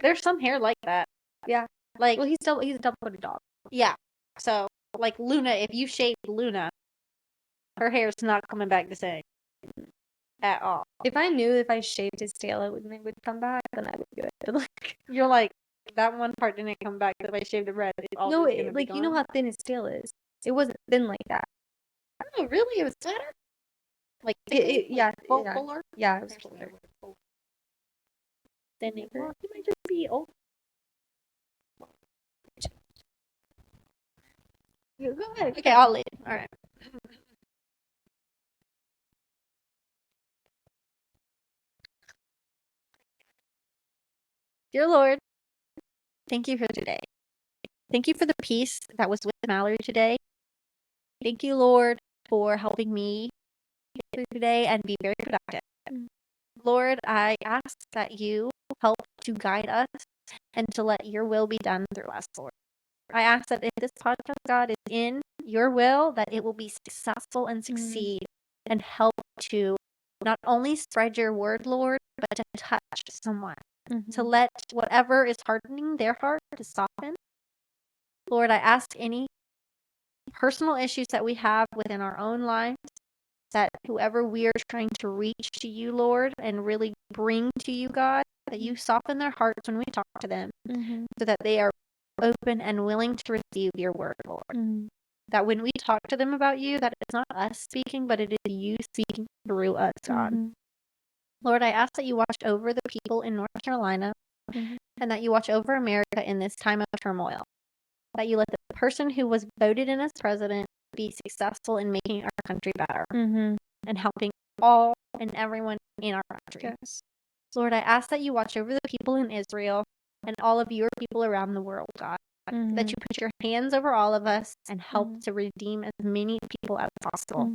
S1: There's some hair like that.
S2: Yeah.
S1: Like,
S2: Well, he's a double-coated dog.
S1: yeah. So, like Luna, if you shaved Luna, her hair's not coming back the same at all.
S2: If I knew if I shaved his tail, it would come back, then I would do it. But like,
S1: You're like, that one part didn't come back. If I shaved it red, it's all
S2: no,
S1: just gonna be
S2: like you know
S1: gone.
S2: how thin his tail is. It wasn't thin like that.
S1: Oh, really? It was better. Like,
S2: Yeah,
S1: fuller.
S2: yeah, it was fuller.
S1: Then it might just be old.
S2: Go ahead.
S1: Okay, I'll leave. All right. Dear Lord, thank you for today. Thank you for the peace that was with Mallory today. Thank you, Lord, for helping me get through today and be very productive. Lord, I ask that you help to guide us and to let your will be done through us, Lord. I ask that if this podcast, God, is in your will, that it will be successful and succeed and help to not only spread your word, Lord, but to touch someone, to let whatever is hardening their heart to soften. Lord, I ask any personal issues that we have within our own lives, that whoever we are trying to reach to you, Lord, and really bring to you, God, that you soften their hearts when we talk to them, so that they are open and willing to receive your word, Lord. That when we talk to them about you, that it's not us speaking, but it is you speaking through us, God. Lord, I ask that you watch over the people in North Carolina and that you watch over America in this time of turmoil. That you let the person who was voted in as president be successful in making our country better and helping all and everyone in our country.
S2: Yes.
S1: Lord, I ask that you watch over the people in Israel and all of your people around the world, God. That you put your hands over all of us and help to redeem as many people as possible.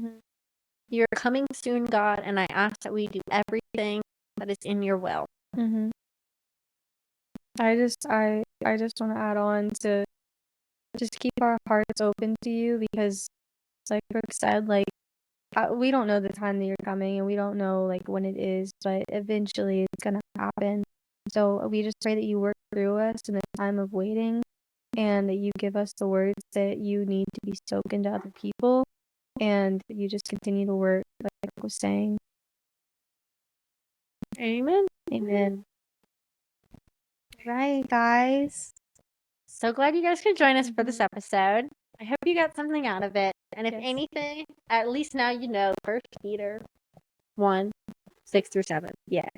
S1: You're coming soon, God, and I ask that we do everything that is in your will.
S2: I just want to add on to just keep our hearts open to you, because like Brooke said, like we don't know the time that you're coming, and we don't know like when it is, but eventually it's gonna happen. So we just pray that you work through us in the time of waiting, and that you give us the words that you need to be spoken to other people, and that you just continue to work like I was saying.
S1: Amen.
S2: Amen. Right, guys.
S1: So glad you guys could join us for this episode. I hope you got something out of it. And if
S2: Yes.
S1: anything, at least now you know 1 Peter 1:6-7.
S2: Yes.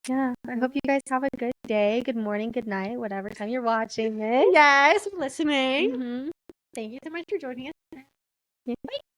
S2: Yeah. I hope you guys have a good day, good morning, good night, whatever time you're watching it.
S1: Yes, listening. Thank you so much for joining us.
S2: Yeah.
S1: Bye.